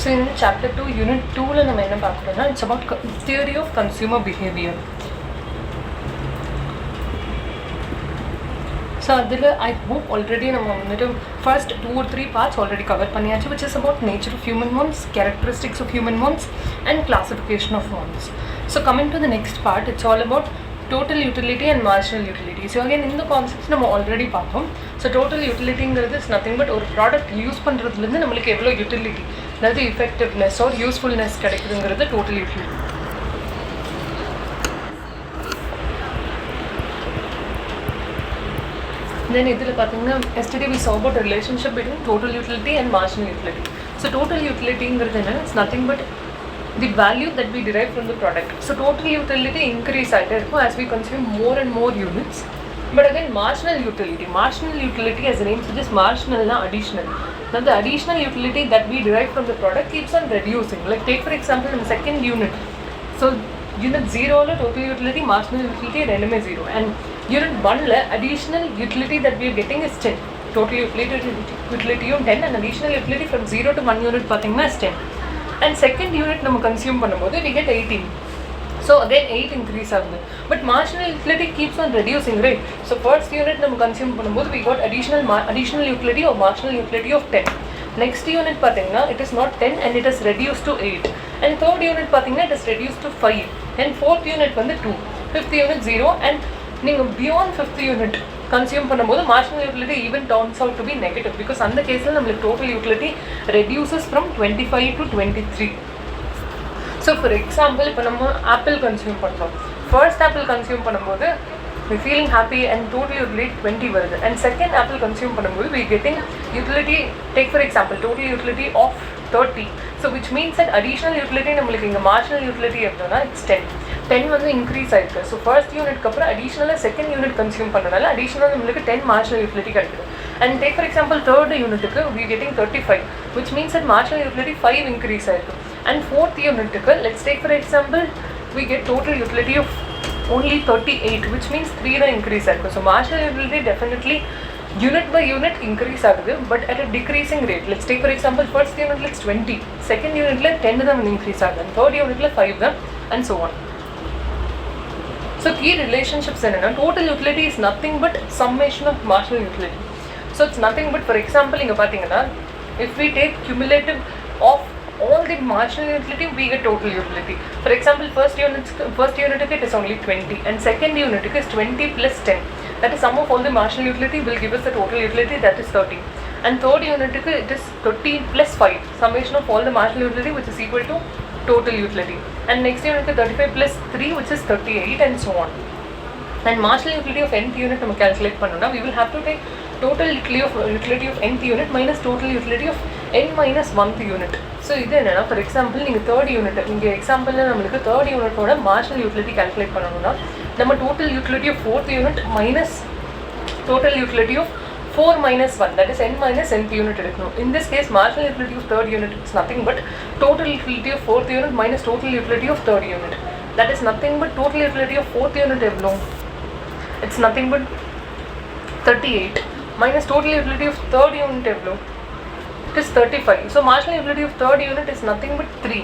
So in chapter 2, unit 2, it's about theory of consumer behavior. So I hope already first 2 or 3 parts already covered paniyachu, which is about nature of human wants, characteristics of human wants, and classification of wants. So coming to the next part, it's all about total utility and marginal utility. So again, in the concepts we already பார்த்தோம். So total utility is nothing but ஒரு product use பண்ணுறதுலேருந்து நம்மளுக்கு எவ்வளோ utility, அதாவது effectiveness or usefulness கிடைக்குதுங்கிறது total utility. Then இதில் பார்த்தீங்கன்னா yesterday we saw about the relationship between total utility and marginal utility. So total utility is nothing but the value that we derive from the product. So total utility increase as we consume more and more units. But again, marginal utility as the name suggests, marginal na additional. Now the additional utility that we derive from the product keeps on reducing. Like take for example in the second unit. So unit 0 la total utility, marginal utility rendume 0, and unit 1 la additional utility that we are getting is 10. Total utility 10 and additional utility from 0 to 1 unit pathina is 10. And second unit we consume we get 18. So again 8 increase ஆகுது. But marginal utility keeps on reducing, right? So first unit we consume we got additional utility or marginal utility of 10. Next unit it is not 10 and it is reduced to 8. And third unit it is reduced to 5. And fourth unit 2. Fifth unit 0. And beyond fifth unit consume marginal utility even turns out to be negative, because in the case total utility reduces from 25 to 23. So for example, if we apple consume first apple consume we feeling happy and total utility 20 varudhu, and second apple consume we getting utility, take for example total utility of 30. So which means that additional utility marginal utility it's 10 increase ஆயிருக்கு. So first unit kapra additional second unit consume பண்ணனால additional நமக்கு 10 marginal utility கிடைக்குது. And take for example third unit க்கு we getting 35, which means that marginal utility 5 increase ஆயிருக்கு. And fourth unit க்கு let's take for example we get total utility of only 38, which means 3 da increase ஆயிருக்கு. So marginal utility definitely unit by unit increase ஆகுது, but at a decreasing rate. Let's take for example first unit it's 20, second unit la 10 da increase ஆகுது, and third unit la 5 da, and so on. So key relationships enna total utility is nothing but summation of marginal utility. So it's nothing but, for example inga pathina if we take cumulative of all the marginal utility we get total utility. For example first unit it is only 20 and second unit is 20 plus 10, that is sum of all the marginal utility will give us the total utility, that is 30. And third unit it is 30 plus 5, summation of all the marginal utility, which is equal to total utility. And next unit 35 plus 3, which is 38, and so on. And marginal utility of nth unit we calculate pannona, we will have to take total utility of nth unit minus total utility of n minus 1th unit. So இது என்னன்னா, for example நீங்க third unit இங்க எக்ஸாம்பிள்ல நமக்கு third unit ஓட marginal utility calculate பண்ணனும்னா நம்ம total utility of fourth unit minus total utility of 4 minus 1, that is n minus nth unit எடுக்கணும். In this case marginal utility of third unit is nothing but total utility of fourth unit minus total utility of third unit, that is nothing but total utility of fourth unit எவ்வளோ, it's nothing but 38 minus total utility of third unit எவ்வளோ, it is 35. So marginal utility of third unit is nothing but 3.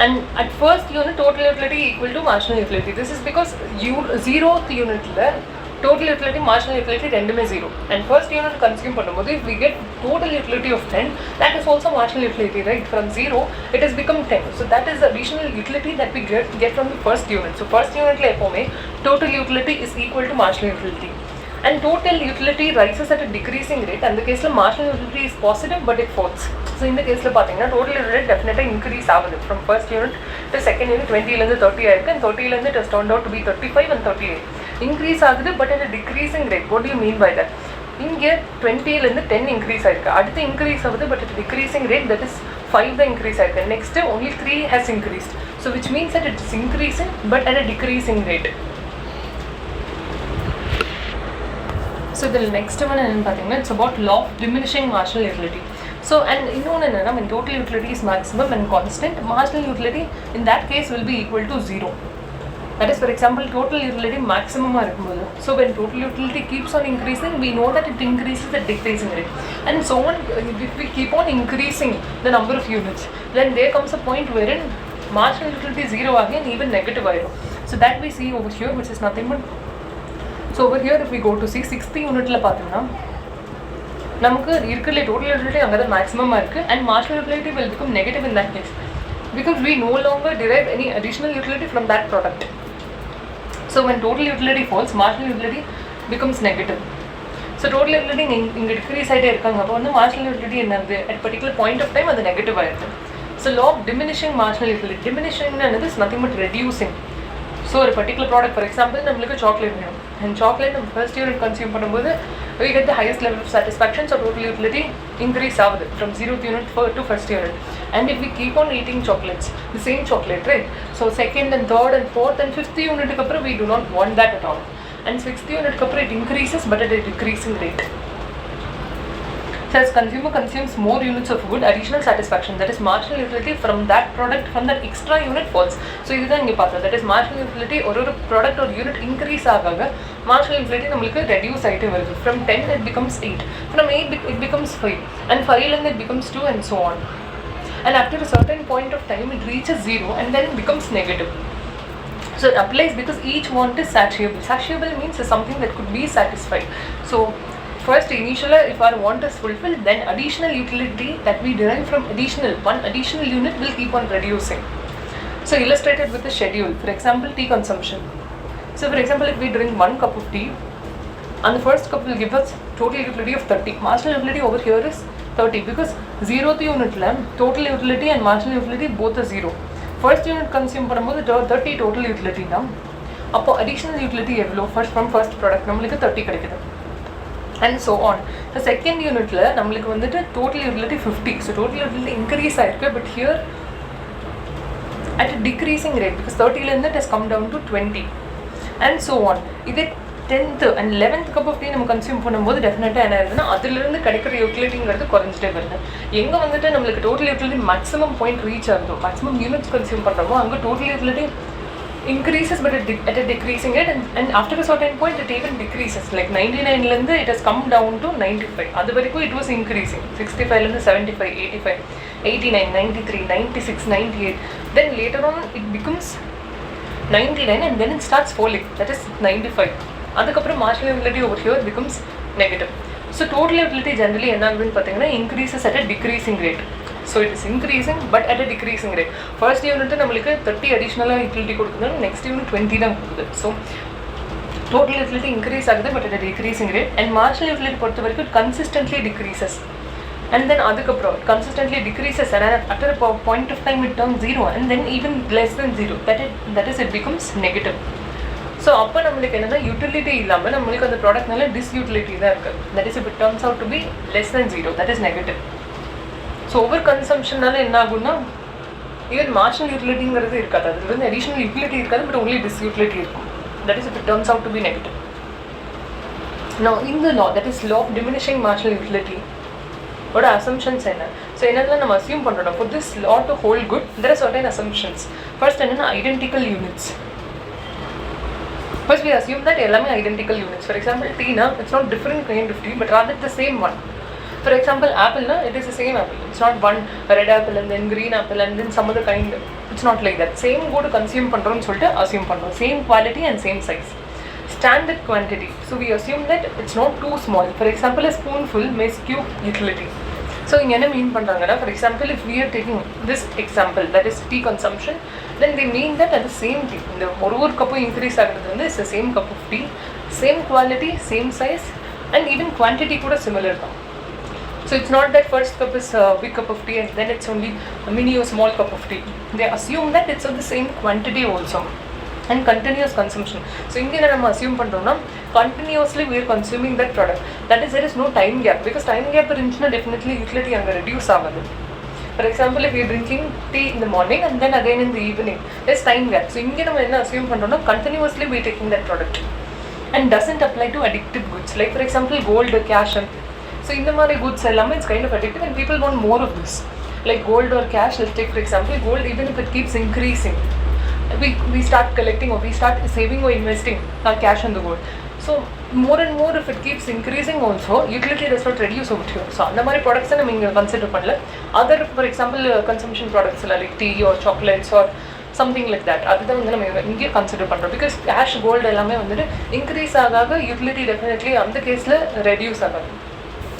And at first unit total utility equal to marginal utility. This is because 0th unit la total utility marginal utility rendume 0, and first unit consume பண்ணும்போது if we get total utility of 10, that is also marginal utility, right? From 0 it has become 10. So that is the additional utility that we get from the first unit. So first unit la எப்பவுமே total utility is equal to marginal utility, and total utility rises at a decreasing rate, and the case la marginal utility is positive but it falls. So in the case la pathina total utility definitely increase ஆகுது from first unit to second unit 20 la irundhu 30 ஆயிருக்கு, and 30 la irundhu it has turned out to be 35 and 38 increase ஆகுது, but at a decreasing rate. What do you mean by that? இங்க 20 la irundhu 10 increase ஆயிருக்கு, அடுத்து increase ஆகுது but at a decreasing rate, that is 5 da increase ஆயிருக்கு, next only 3 has increased. So which means that it is increasing but at a decreasing rate. So the next one it's about law of diminishing marginal utility. So and when total utility is maximum and constant, marginal utility in that case will be equal to 0. That is, for example, total utility maximum. So when total utility keeps on increasing, we know that it increases at decreasing rate. And so on, if we keep on increasing the number of units, then there comes a point wherein marginal utility is 0 again, even negative. So that we see over here, which is nothing but, so over here if we go to see 60 unit la pathina, நமக்கு இருக்கிற total utility அங்க தான் maximum இருக்கு, and marginal utility will become negative in that case because we no longer derive any additional utility from that product. So when total utility falls, marginal utility becomes negative. So total utility இங்க decrease ஆயிட்டே இருக்காங்க, அப்போ வந்து marginal utility என்னது at particular point of time அது negative ஆயிடுது. So law of diminishing marginal utility, diminishing என்னது is nothing but reducing. So a particular product, for example, namukku chocolate வேணும், and chocolate நம்ம first unit consume பண்ணும்போது we get the highest level of satisfaction, so total utility increase ஆகுது from 0th unit to first unit. And if we keep on eating chocolates, the same chocolate, right? So second and third and fourth and fifth unit ku apra we do not want that at all, and sixth unit ku apra it increases but at a decreasing rate. So as consumer consumes more units of good, additional satisfaction, that is marginal utility from that product, from that extra unit falls. So this is the that is marginal utility or product or unit increase agaga, marginal utility namakku reduce aite varudhu. From 10 it becomes 8, from 8 it becomes 5, and 5 and it becomes 2, and so on. And after a certain point of time it reaches 0 and then it becomes negative. So it applies because each want is satiable. Satiable means something that could be satisfied. So first initially if our want is fulfilled, then additional utility that we derive from one additional unit will keep on reducing. So illustrated with a schedule, for example tea consumption. So for example if we drink 1 cup of tea, and the first cup will give us total utility of 30. Marginal utility over here is 30 because 0th unit la total utility and marginal utility both are 0. First unit consume பண்ணும்போது 30 total utility na, அப்போ additional utility எவ்வளோ from first product நம்மளுக்கு 30 கிடைக்குது, and so on. The second unit la நம்மளுக்கு வந்துட்டு total utility 50. So total utility increase ஆயிருக்கு, but here at a decreasing rate because 30 la இருந்து it has come down to 20, and so on. இதே 10th and 11th cup of tea நம்ம consume பண்ணும்போது டெஃபினட்டாக என்ன ஆகுதுன்னா அதிலிருந்து கிடைக்கிற யூட்டிலிட்டிங்கிறது குறைஞ்சிட்டே வருது. எங்கே வந்துட்டு நம்மளுக்கு total utility maximum point reach ஆகுதோ, மேக்ஸிமம் யூனிட்ஸ் கன்சியூம் பண்ணுறோமோ, அங்கே total utility increases but at a decreasing rate, and after a certain point it even decreases. Like 99 lende it has come down to 95. Adu varaiku it was increasing. 65 lende 75, 85, 89, 93, 96, 98. Then later on it becomes 99 and then it starts falling. That is 95. Adukapra marginal utility over here becomes negative. So total utility generally enna agudhu pathina increases at a decreasing rate. So it is increasing but at a decreasing rate. First unit namalukku 30 additional utility kodukudhu, next unit 20 da kodukudhu. So total utility increase agudhu but at a decreasing rate, and marginal utility portha varaiku consistently decreases, and then adukapra consistently decreases, and after a point of time it turns 0 and then even less than 0, that is it becomes negative. So அப்போ நம்மளுக்கு என்னன்னா utility இல்லாமல் நம்மளுக்கு அந்த ப்ராடக்ட்னால disutility தான் இருக்குது. That is it turns out to be less than 0, that is negative. So over கன்சம்ஷனால என்ன ஆகும்னா ஈவன் மார்ஜினல் யூட்டிலிட்டிங்கிறது இருக்காது, அதுல இருந்து அடிஷனல் யூட்டிலிட்டி இருக்காது, பட் ஒன்லி டிஸ்யூட்டிலிட்டி இருக்கும். That is it turns out to be negative. Now in the law, that is law of diminishing marginal utility, ஓட அசம்ஷன்ஸ் என்ன? ஸோ என்னெல்லாம் நம்ம அசியூம் பண்ணுறோம்? For this law to hold good, there are certain assumptions. First என்னென்னா identical units. First we assume that எல்லாமே identical units. For example tea na, it's not different kind of tea but rather the same one. For example apple na, it is the same apple. It's not one red apple and then green apple and then some other kind. It's not like that. Same go to consume பண்றோம்னு சொல்லிட்டு assume பண்றோம். Same quality and same size. Standard quantity. So we assume that it's not too small. For example a spoonful may skew utility. So இங்க என்ன மீன் பண்றாங்கன்னா, for example if we are taking this example, that is tea consumption, then they mean that at the same tea, இந்த ஒரு cup increase ஆகிறது வந்து is the same cup of tea, same quality, same size, and even quantity கூட similar தான். So it's not that first cup is a big cup of tea and then it's only a mini or small cup of tea. They assume that it's of the same quantity also and continuous consumption. So இங்கே நம்ம assume பண்ணுறோம்னா continuously we are consuming that product. That is, there is no time gap, because time gap இருந்துச்சுன்னா definitely utility அங்கே reduce ஆகாது. For example if we are drinking tea in the morning and then again in the evening, there's time gap. So இங்கே நம்ம என்ன assume பண்ணுறோம்னா continuously we are taking that product and doesn't apply to addictive goods like for example gold, cash and so இந்த மாதிரி goods எல்லாமே it's kind of addictive and people want more of this. Like gold or cash, let's take for example gold, even if it keeps increasing, we start collecting or we start saving or investing our cash in the gold. So more and more if it keeps increasing also, utility does not reduce over here. So அந்த மாதிரி ப்ராடக்ட்ஸை நம்ம இங்கே consider பண்ணல. Other for example consumption products like tea or chocolates or something like that, அதுதான் வந்து நம்ம இங்கே கன்சிடர் பண்ணுறோம். பிகாஸ் கேஷ் கோல்டு எல்லாமே வந்துட்டு இன்க்ரீஸ் ஆகாக யூட்டிலிட்டி டெஃபினெட்லி அந்த கேஸில் ரெடியூஸ் ஆகாது.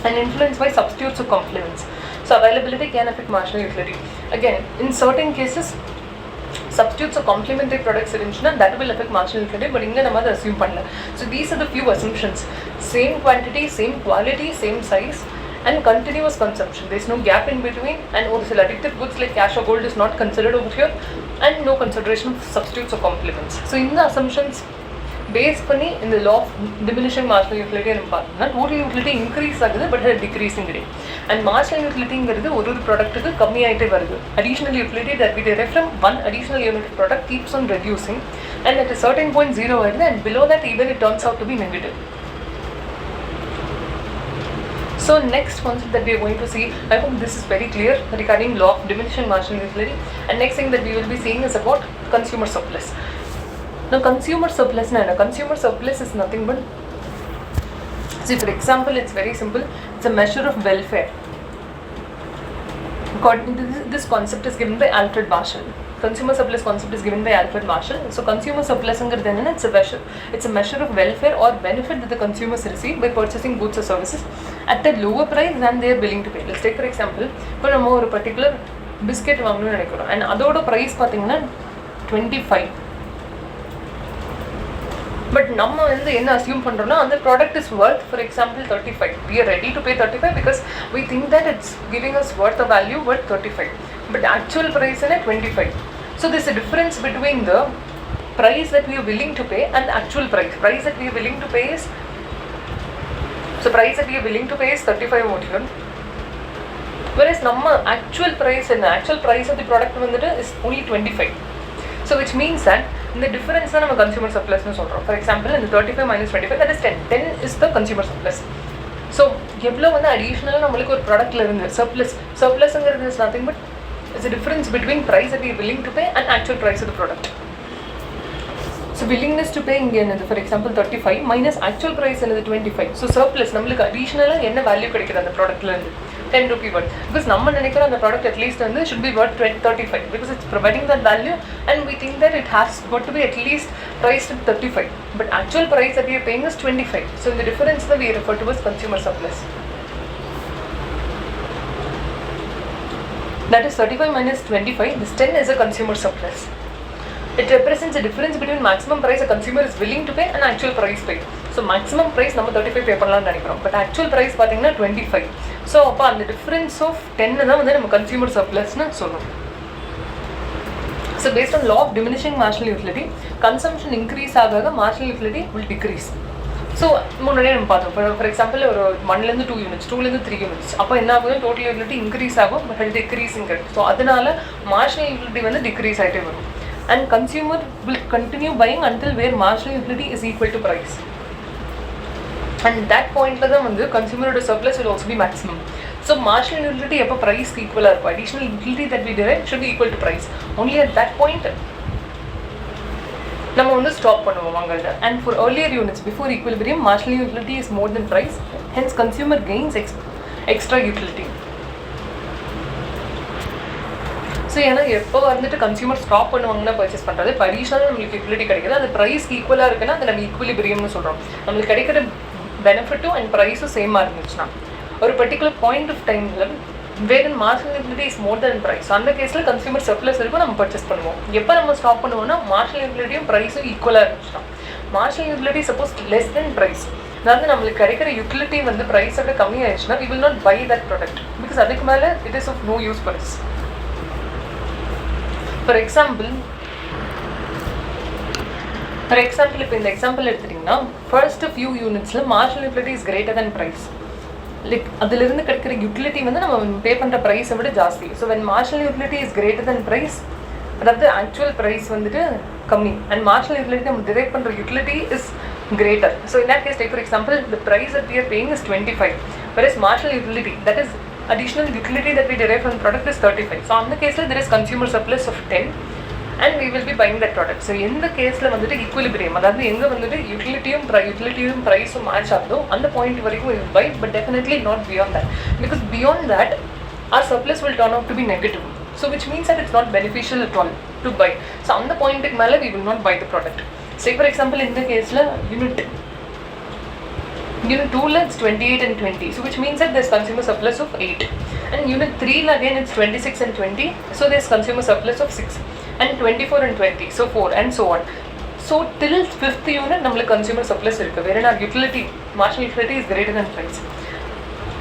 And influence by substitutes or complements. So availability can affect marginal utility. Again, in certain cases, substitutes or complementary products irundhuchna that will affect marginal utility, but inga nama assume pannala. So these are the few assumptions: same quantity, same quality, same size, and continuous consumption. There is no gap in between, and also addictive goods like cash or gold is not considered over here, and no consideration of substitutes or complements. So in the assumptions base பண்ணி இந்த law of diminishing marginal utility நம்ம பார்த்தோம்னா total utility increase ஆகுது, but அது decreasing கிடையாது. And marginal யூட்டிலிட்டிங்கிறது ஒரு ப்ராடக்ட்டுக்கு கம்மியாகிட்டே வருது. Additional utility that we derive from one additional unit product keeps on reducing, and at certain point zero ஆயிடுது, and below that even it turns out to be negative. So next concept that we are going to see, I hope this is very clear regarding law of diminishing marginal utility. And next thing that we will be seeing is about consumer surplus. Now consumer surplus is nothing but, see for example, it's very simple, it's a measure of welfare. This concept is given by Alfred Marshall. Consumer surplus concept is given by Alfred Marshall. So consumer surplus it's a measure of welfare or benefit that the consumers receive by purchasing goods or services at a lower price than they are willing to pay. Let's take for example, இப்போ நம்ம ஒரு particular biscuit வாங்கணும்னு நினைக்கிறோம், and அதோட price பார்த்தீங்கன்னா 25. But நம்ம வந்து என்ன அசியூம் பண்ணுறோம்னா அந்த product is worth for example 35. we are ready to pay 35 because we think that it's giving us worth a value worth 35, but actual price is 25. So there's a difference between the price that we are willing to pay and the actual price that we are willing to pay is, so price that we are willing to pay is 35 over here, whereas நம்ம actual price of the product வந்துட்டு is only 25. So which means that the difference is நம்ம consumer surplus னு சொல்றோம். For example, in the 35 minus 25, that is 10. 10 is the consumer surplus. So எவ்வளோ வந்து additional நம்மளுக்கு ஒரு ப்ராடக்ட்ல இருந்து surplusங்கிறது is nothing but it's a difference between price that we are willing to pay and actual price of the product. So willingness to pay இங்கே என்னது, for example 35 minus actual price என்னது 25. So surplus நம்மளுக்கு additionally என்ன value கிடைக்குது அந்த ப்ராடக்ட்ல இருந்து 10 rupee worth, because நம்ம நினைக்கிறோம் அந்த ப்ராடக்ட் at least வந்து should be worth 35 because it's providing that value and we think that it has got to be at least priced at 35, but actual price that we are paying is 25. So in the difference that we refer to as consumer surplus. That is 35 minus 25, this 10 is a consumer surplus. It represents a difference between maximum price a consumer is willing to pay and actual price paid. So maximum price நம்ம 35 pay பண்ணலாம்னு நினைக்கிறோம், but actual price பார்த்தீங்கன்னா 25. So அப்போ அந்த difference of 10 தான் வந்து நம்ம consumer சர்ப்ளஸ்னு சொல்கிறோம். So based on law of diminishing marginal utility, consumption increase ஆக marginal utility will decrease. So முன்னாடியே நம்ம பார்த்தோம், இப்போ ஃபார் எக்ஸாம்பிள் ஒரு 1லேருந்து 2 யூனிட்ஸ் 2லேருந்து 3 யூனிட்ஸ், அப்போ என்ன ஆகும், டோட்டல் யூட்டிலிட்டி இன்க்ரீஸ் ஆகும், பட் அது டிக்ரீஸிங் கிடைக்கும். ஸோ அதனால மார்ஜினல் யூட்டிலிட்டி வந்து டிக்ரீஸ் ஆகிட்டே வரும். And consumer will continue buying until where marginal utility is equal to price. And that point la வந்து consumer surplus will also be maximum. So marginal utility எப்போ price equal இருக்கும், additional utility that we derive should be equal to price. Only at that point நம்ம வந்து stop பண்ணுவோம் வாங்குறத. And for earlier units before equilibrium, marginal utility is more than price, hence consumer gains extra utility. So ஏன்னா எப்போ வந்துட்டு consumer stop பண்ணுவாங்கன்னா purchase பண்ணுறது, இப்போ அடிஷனலாக நம்மளுக்கு யூட்டிலிட்டி கிடைக்குது, அது ப்ரைஸ்க்கு ஈக்குவலாக இருக்குன்னா அதை நம்ம ஈக்குவலிபிரியம்னு சொல்கிறோம். நம்மளுக்கு கிடைக்கிற பெனிஃபிட்டும் அண்ட் ப்ரைஸும் சேமாக இருந்துச்சுன்னா ஒரு பர்டிகுலர் பாயிண்ட் ஆஃப் டைமில் where in marginal utility is more than price, அந்த கேஸில் கன்சியூமர் சர்ப்ளஸ் இருக்கும், நம்ம பர்ச்சேஸ் பண்ணுவோம். எப்போ நம்ம ஸ்டாப் பண்ணுவோம்னா மார்ஜினல் யூட்டிலிட்டியும் ப்ரைஸும் ஈக்குவலாக இருந்துச்சுன்னா. Marginal utility suppose less than price, அதாவது நம்மளுக்கு கிடைக்கிற யூட்டிலிட்டி வந்து ப்ரைஸோட கம்மி ஆயிடுச்சுன்னா we will not buy that product because அதுக்கு மேலே it is of no use for us. For example இப்போ இந்த எக்ஸாம்பிள் எடுத்துட்டிங்கன்னா ஃபர்ஸ்ட் ஃபியூ யூனிட்ஸில் marginal utility is greater than price. Like அதிலிருந்து கிடைக்கிற யூட்டிலிட்டி வந்து நம்ம பே பண்ணுற ப்ரைஸை விட ஜாஸ்தி. So when marginal utility is greater than price, அதாவது ஆக்சுவல் ப்ரைஸ் வந்துட்டு கம்மி, அண்ட் மார்ஜினல் யூட்டிலிட்டி நம்ம டிரைவ் பண்ணுற utility is greater. So in that case, take for example, the price that we are paying is 25, whereas marginal utility, that is additional utility that we derive from the product, is 35. So on the case there is consumer surplus of 10, and we will be buying that product. So in the case la vandute equilibrium adhaadu enga vandute utility price match agudho and the point varaikum we will buy, but definitely not beyond that, because beyond that our surplus will turn out to be negative, so which means that it's not beneficial at all to buy. So on the point mele we will not buy the product. Say for example in the case la unit 2 la it's 28 and 20, so which means that there's consumer surplus of 8, and unit 3 la again it's 26 and 20, so there's consumer surplus of 6, and 24 and 20, so 4, and so on. So till 5th unit nammal consumer surplus irukku, wherein our utility, marginal utility is greater than price.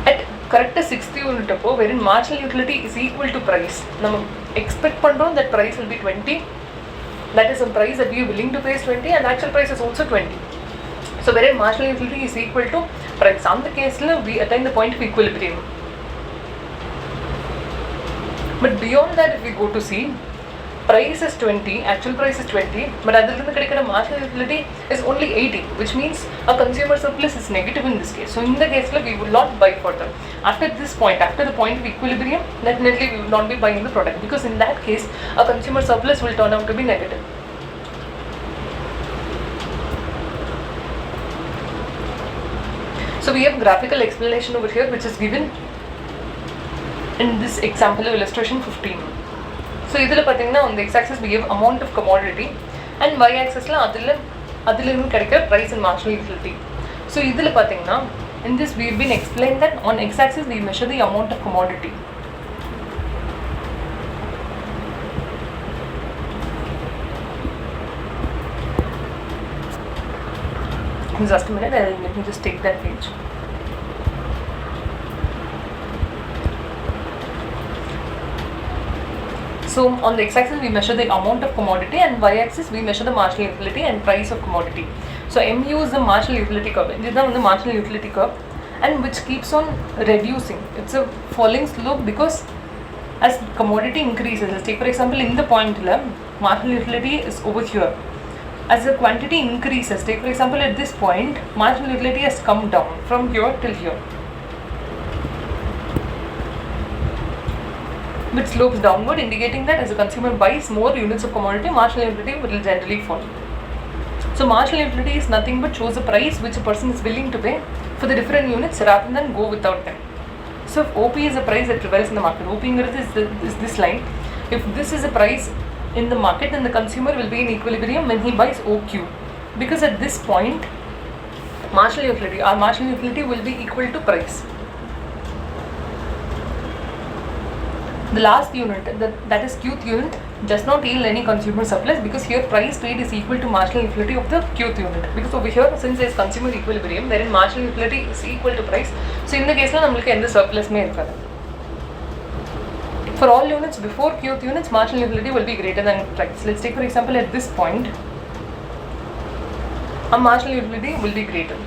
At correct 6th unit appo wherein marginal utility is equal to price, nam expect pandrom that price will be 20, that is some price that we are willing to pay is 20, and actual price is also 20. So wherein marginal utility is equal to price, on the case la we attain the point of equilibrium. But beyond that, if we go to see, price is 20, actual price is 20, but adilundu kedikira marginal utility is only 80, which means a consumer surplus is negative in this case. So in the case la we will not buy further. After this point, after the point of equilibrium, definitely we will not be buying the product, because in that case a consumer surplus will turn out to be negative. So we have graphical explanation over here which is given in this example illustration 15. So idhula pathina on the x-axis we have amount of commodity, and y-axis la adilum kedikra price and marginal utility. So idhula pathina in this we have been explained that on x-axis we measure the amount of commodity. Just a minute, let me just take that page. So on the x-axis we measure the amount of commodity, and y-axis we measure the marginal utility and price of commodity. So MU is the marginal utility curve. This is the marginal utility curve, and which keeps on reducing. It's a falling slope because as commodity increases, let's take for example in the point la marginal utility is over here. As the quantity increases, take for example at this point, marginal utility has come down from here till here, which slopes downward, indicating that as the consumer buys more units of commodity, marginal utility will generally fall. So marginal utility is nothing but shows the price which a person is willing to pay for the different units rather than go without them. So if OP is the price that prevails in the market, OP is this line. If this is a price in the market, then the consumer will be in equilibrium when he buys OQ, because at this point our marginal utility will be equal to price. The last unit, that is qth unit, does not yield any consumer surplus, because here price paid is equal to marginal utility of the qth unit, because over here since there is consumer equilibrium wherein marginal utility is equal to price, so in the case la namakku endha surplus me irukadhu. For all units before qth units, marginal utility will be greater than price. Let's take for example at this point, a marginal utility will be greater.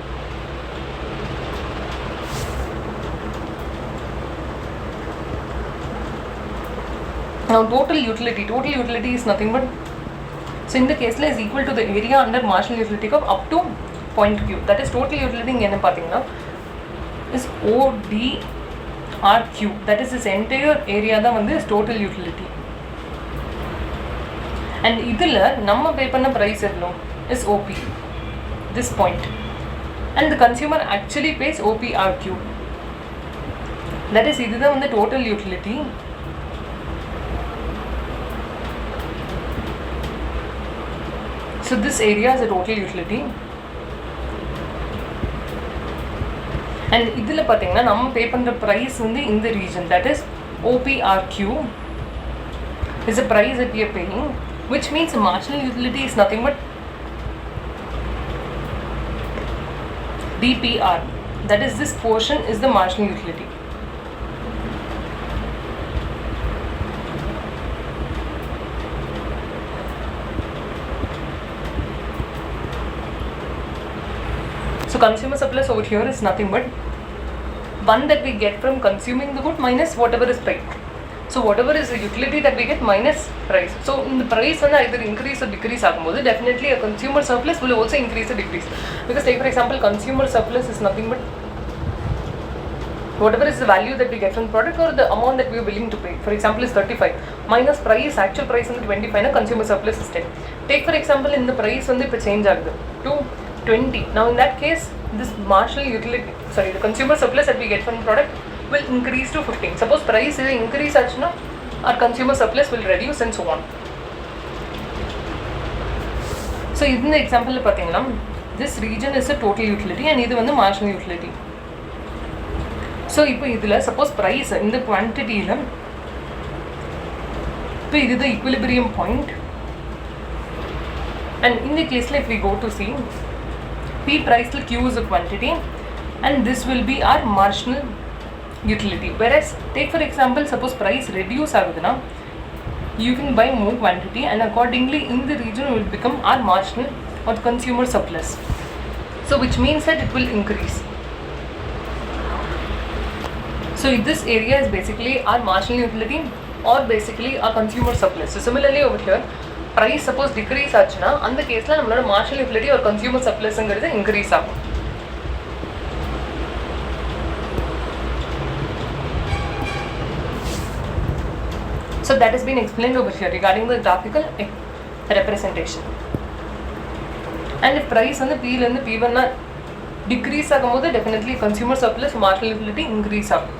Now total utility is nothing but, so in the case la is equal to the area under marginal utility curve up to point Q. That is total utility inga enna pathina is ODRQ. That is this entire area da vandu is total utility. And idhula namma pay panna price evlo is OP, this point, and the consumer actually pays OPRQ. That is idhu da vandu total utility. So this area is a total utility, and idhula pathina nam pay pandra price in the region, that is OPRQ is the price that we are paying, which means marginal utility is nothing but DPR, that is this portion is the marginal utility. So consumer surplus over here is nothing but one that we get from consuming the good minus whatever is paid. So whatever is the utility that we get minus price. So in the price and either increase or decrease agumbodhu, definitely a consumer surplus will also increase or decrease. Because take for example consumer surplus is nothing but whatever is the value that we get from the product or the amount that we are willing to pay. For example, is 35 minus price, actual price in the 25 na consumer surplus is 10. Take for example in the price வந்து இப்போ change ஆகுது to 20. Now in that case this marginal utility, sorry, the consumer surplus that we get from the product will increase to 15. Suppose price is increase ஆச்சுனா our consumer surplus will reduce and so on. So in the example பார்த்தீங்கன்னா this region is a total utility and இது வந்து marginal utility. So இப்போ இதில் suppose price இந்த quantityல இப்போ இது the equilibrium point and in the case if we go to see P price till Q is a quantity and this will be our marginal utility. Whereas take for example suppose price reduce ஆகுதுனா you can buy more quantity and accordingly in the region it will become our marginal or consumer surplus. So which means that it will increase. So this area is basically our marginal utility or basically our consumer surplus. So similarly over here, price suppose decrease ஆச்சுனா அந்த கேஸ்ல நம்மளோட marginal utility or consumer surplusங்கிறது increase ஆகும். So that has been explained over here regarding the graphical representation. And if price வந்து P ல இருந்து P1 னா decrease ஆகும்போது definitely consumer surplus marginal utility increase ஆகும்.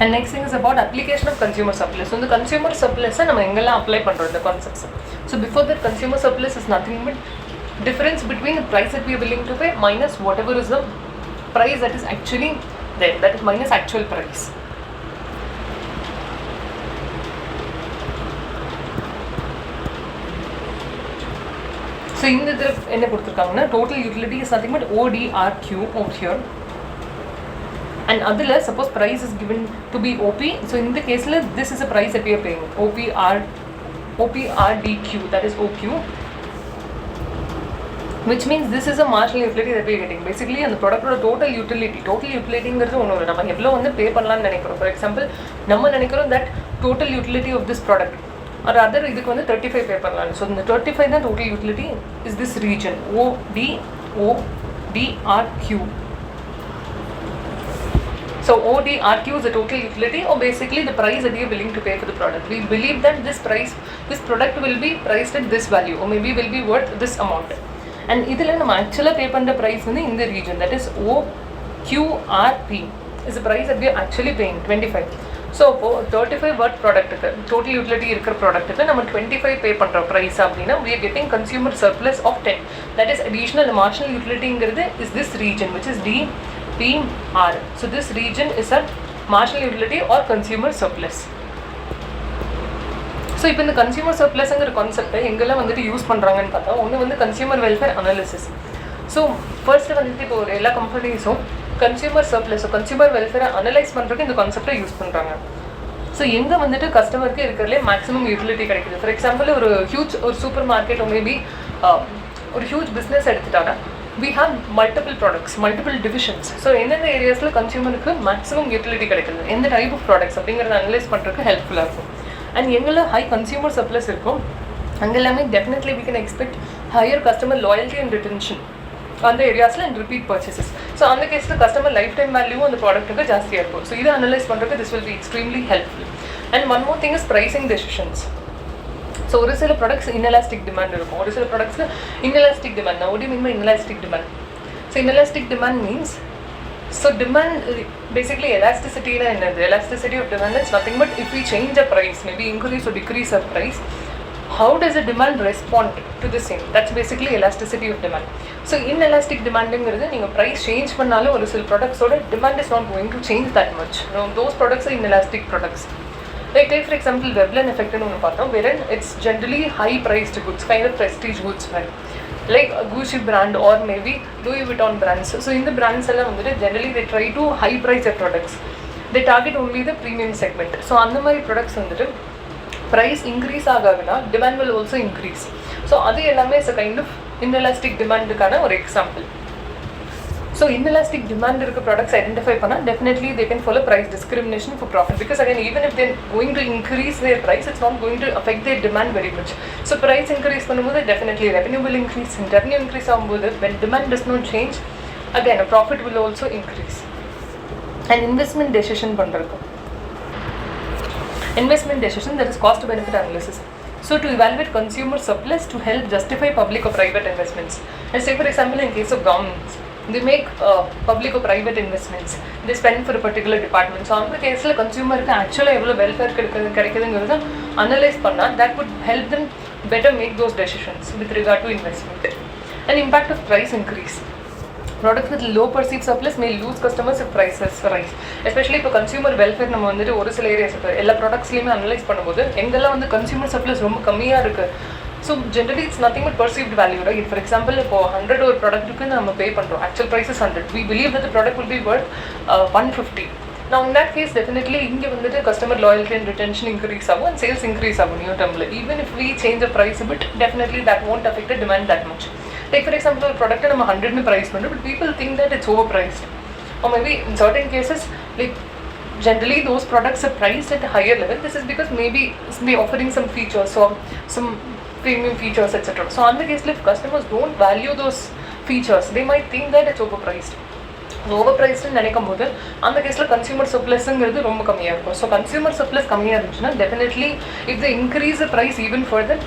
And next thing is about application of consumer surplus. So the consumer surplus நம்ம எங்கெல்லாம் apply பண்றோம் இந்த concepts. So before that consumer surplus is nothing but difference between the price that we are willing to pay minus whatever is the price that is actually there, that is minus actual price. So இந்த இதுல என்ன கொடுத்திருக்காங்கன்னா total utility is nothing but ODRQ over here. And adula suppose price is given to be OP, so in the case this is a price that we are paying, OPRDQ, that is OQ, which means this is a marginal utility that we are getting. Basically and the product total utilityங்கிறது ஒண்ணு நம்ம எவ்வளவு வந்து பே பண்ணலாம்னு நினைக்கிறோம். For example நம்ம நினைக்கிறோம் that total utility of this product or other இதுக்கு வந்து 35 பே பண்ணலாம். So இந்த 35 தான் total utility is this region ODRQ. So ODRQ is the total utility or basically the price that you are willing to pay for the product. We believe that this product will be priced at this value or maybe will be worth this amount. And idhula nama actually pay panda price வந்து in the region, that is OQRP is the price that we are actually paying 25. So 35 worth product total utility இருக்கிற ப்ராடக்ட்டுக்கு நம்ம 25 பே பண்ற price அப்படினா we are getting consumer surplus of 10. That is additional marginal utilityங்கிறது is this region which is DPR. So this region is a marginal utility or consumer surplus. So இப்போ இந்த consumer surplusங்கிற concept எங்கெல்லாம் வந்துட்டு use பண்றாங்கன்னு பார்த்தா ஒன்று வந்து consumer welfare analysis. So first வந்துட்டு இப்போ எல்லா கம்பெனிஸும் consumer surplus consumer welfare analyse பண்றதுக்கு இந்த கான்செப்டை யூஸ் பண்றாங்க. ஸோ எங்கே வந்துட்டு கஸ்டமருக்கு இருக்கிறதுலே மேக்ஸிமம் யூட்டிலிட்டி கிடைக்குது. ஃபார் எக்ஸாம்பிள் ஒரு சூப்பர் மார்க்கெட் மேபி ஒரு ஹியூஜ் பிஸ்னஸ் எடுத்துட்டாங்க. we have multiple products, multiple divisions. So எந்தெந்த ஏரியாஸில் கன்சியூமருக்கு மேக்ஸிமம் யூட்டிலிட்டி கிடைக்குது, எந்த டைப் ஆஃப் ப்ராடக்ட்ஸ் அப்படிங்கிறத அனலைஸ் பண்ணுறதுக்கு ஹெல்ப்ஃபுல்லாக இருக்கும். அண்ட் எங்கெல்லாம் ஹை கன்சியூமர் சர்ப்ளஸ் இருக்கும் அங்கே எல்லாமே definitely we can expect higher customer loyalty and retention அந்த ஏரியாஸில் அண்ட் ரிப்பீட் பர்ச்சேசஸ். ஸோ அந்த கேஸில் கஸ்டமர் லைஃப் டைம் வேல்யூவும் அந்த ப்ராடக்ட்டுக்கு ஜாஸ்தியாக இருக்கும். ஸோ இதை அனலைஸ் பண்ணுறதுக்கு this will be extremely helpful. And one more thing is pricing decisions. So ஒரு சில ப்ராடக்ட்ஸ் இன்எலாஸ்டிக் டிமாண்ட் இருக்கும், ஒரு சில ப்ராடக்ட்ஸ்க்கு இன்எலாஸ்டிக் டிமாண்ட். நான் what do you mean by inelastic demand? So inelastic demand means, so demand basically elasticity na enna, the elasticity of demand is nothing but if we change a price, maybe increase or decrease a price, how does the demand respond to the same? That's basically elasticity of demand. So inelastic demandங்கிறது நீங்கள் price change பண்ணாலும் ஒரு சில ப்ராடக்ட்ஸோட demand is not going to change that much. Those products are inelastic products. Like take for example Veblen effect னு ஒன்று பார்த்தோம், wherein it's generally high priced goods, kind of prestige goods like Gucci brand or maybe Louis Vuitton brands. So in the brands எல்லாம் வந்துட்டு generally they try to high price their products. They target only the premium segment. So அந்த மாதிரி products வந்துட்டு price increase ஆகாதுன்னா demand will also increase. So அது எல்லாமே is a kind of inelastic demandக்கான ஒரு example. So So inelastic demand irukka products identify panna, definitely they can follow price discrimination for profit, because again even if they're going to increase their price, it's not going to affect their demand very much. So price increase பண்ணும்போது definitely revenue will increase, and revenue increase ஆகும்போது when demand does not change, again a profit will also increase. And investment decision பண்றதுக்கு investment decision, that is cost benefit analysis. So to evaluate consumer surplus to help justify public or private investments. Let's say for example in case of governments, they make public or private investments, they spend for a particular department. So அந்த கேஸில் கன்சியூமருக்கு ஆக்சுவலாக எவ்வளோ welfare கிடைக்குதுங்கிறத analyse பண்ணால் that would help them better make those decisions with regard to investment. And impact of price increase. Products with low perceived surplus may lose customers if prices rise. Especially இப்போ consumer welfare நம்ம வந்துட்டு ஒரு சில areas எல்லா ப்ராடக்ட்ஸ்லையுமே analyse பண்ணும்போது எங்கெல்லாம் வந்து consumer surplus ரொம்ப கம்மியாக இருக்குது. So generally it's nothing but perceived value, right? For example இப்போ 100 ஒரு ப்ராடக்ட்டுக்கு நம்ம பே பண்ணுறோம், actual price is 100, we believe that the product will be worth 150. Now in that case definitely இங்கே வந்துட்டு customer loyalty and retention increase ஆகும் and sales increase ஆகும் new டேர்மில். even if we change the price a bit, definitely that won't affect the demand that much. Like for example ஒரு ப்ராடக்ட்டை நம்ம 100 price பண்ணுறோம், but people think that it's overpriced, or maybe in certain cases like generally those products are priced at a higher level. This is because maybe they're offering some features or some premium features, etc. So on the case if customers don't value those features, they might think that it's overpriced. ஓவர்ப்ரைஸ்டுன்னு நினைக்கும் போது அந்த கேஸில் consumer சர்ப்ளஸ்ங்கிறது ரொம்ப கம்மியாக இருக்கும். So consumer surplus கம்மியாக இருந்துச்சுன்னா definitely if the increase the price even further,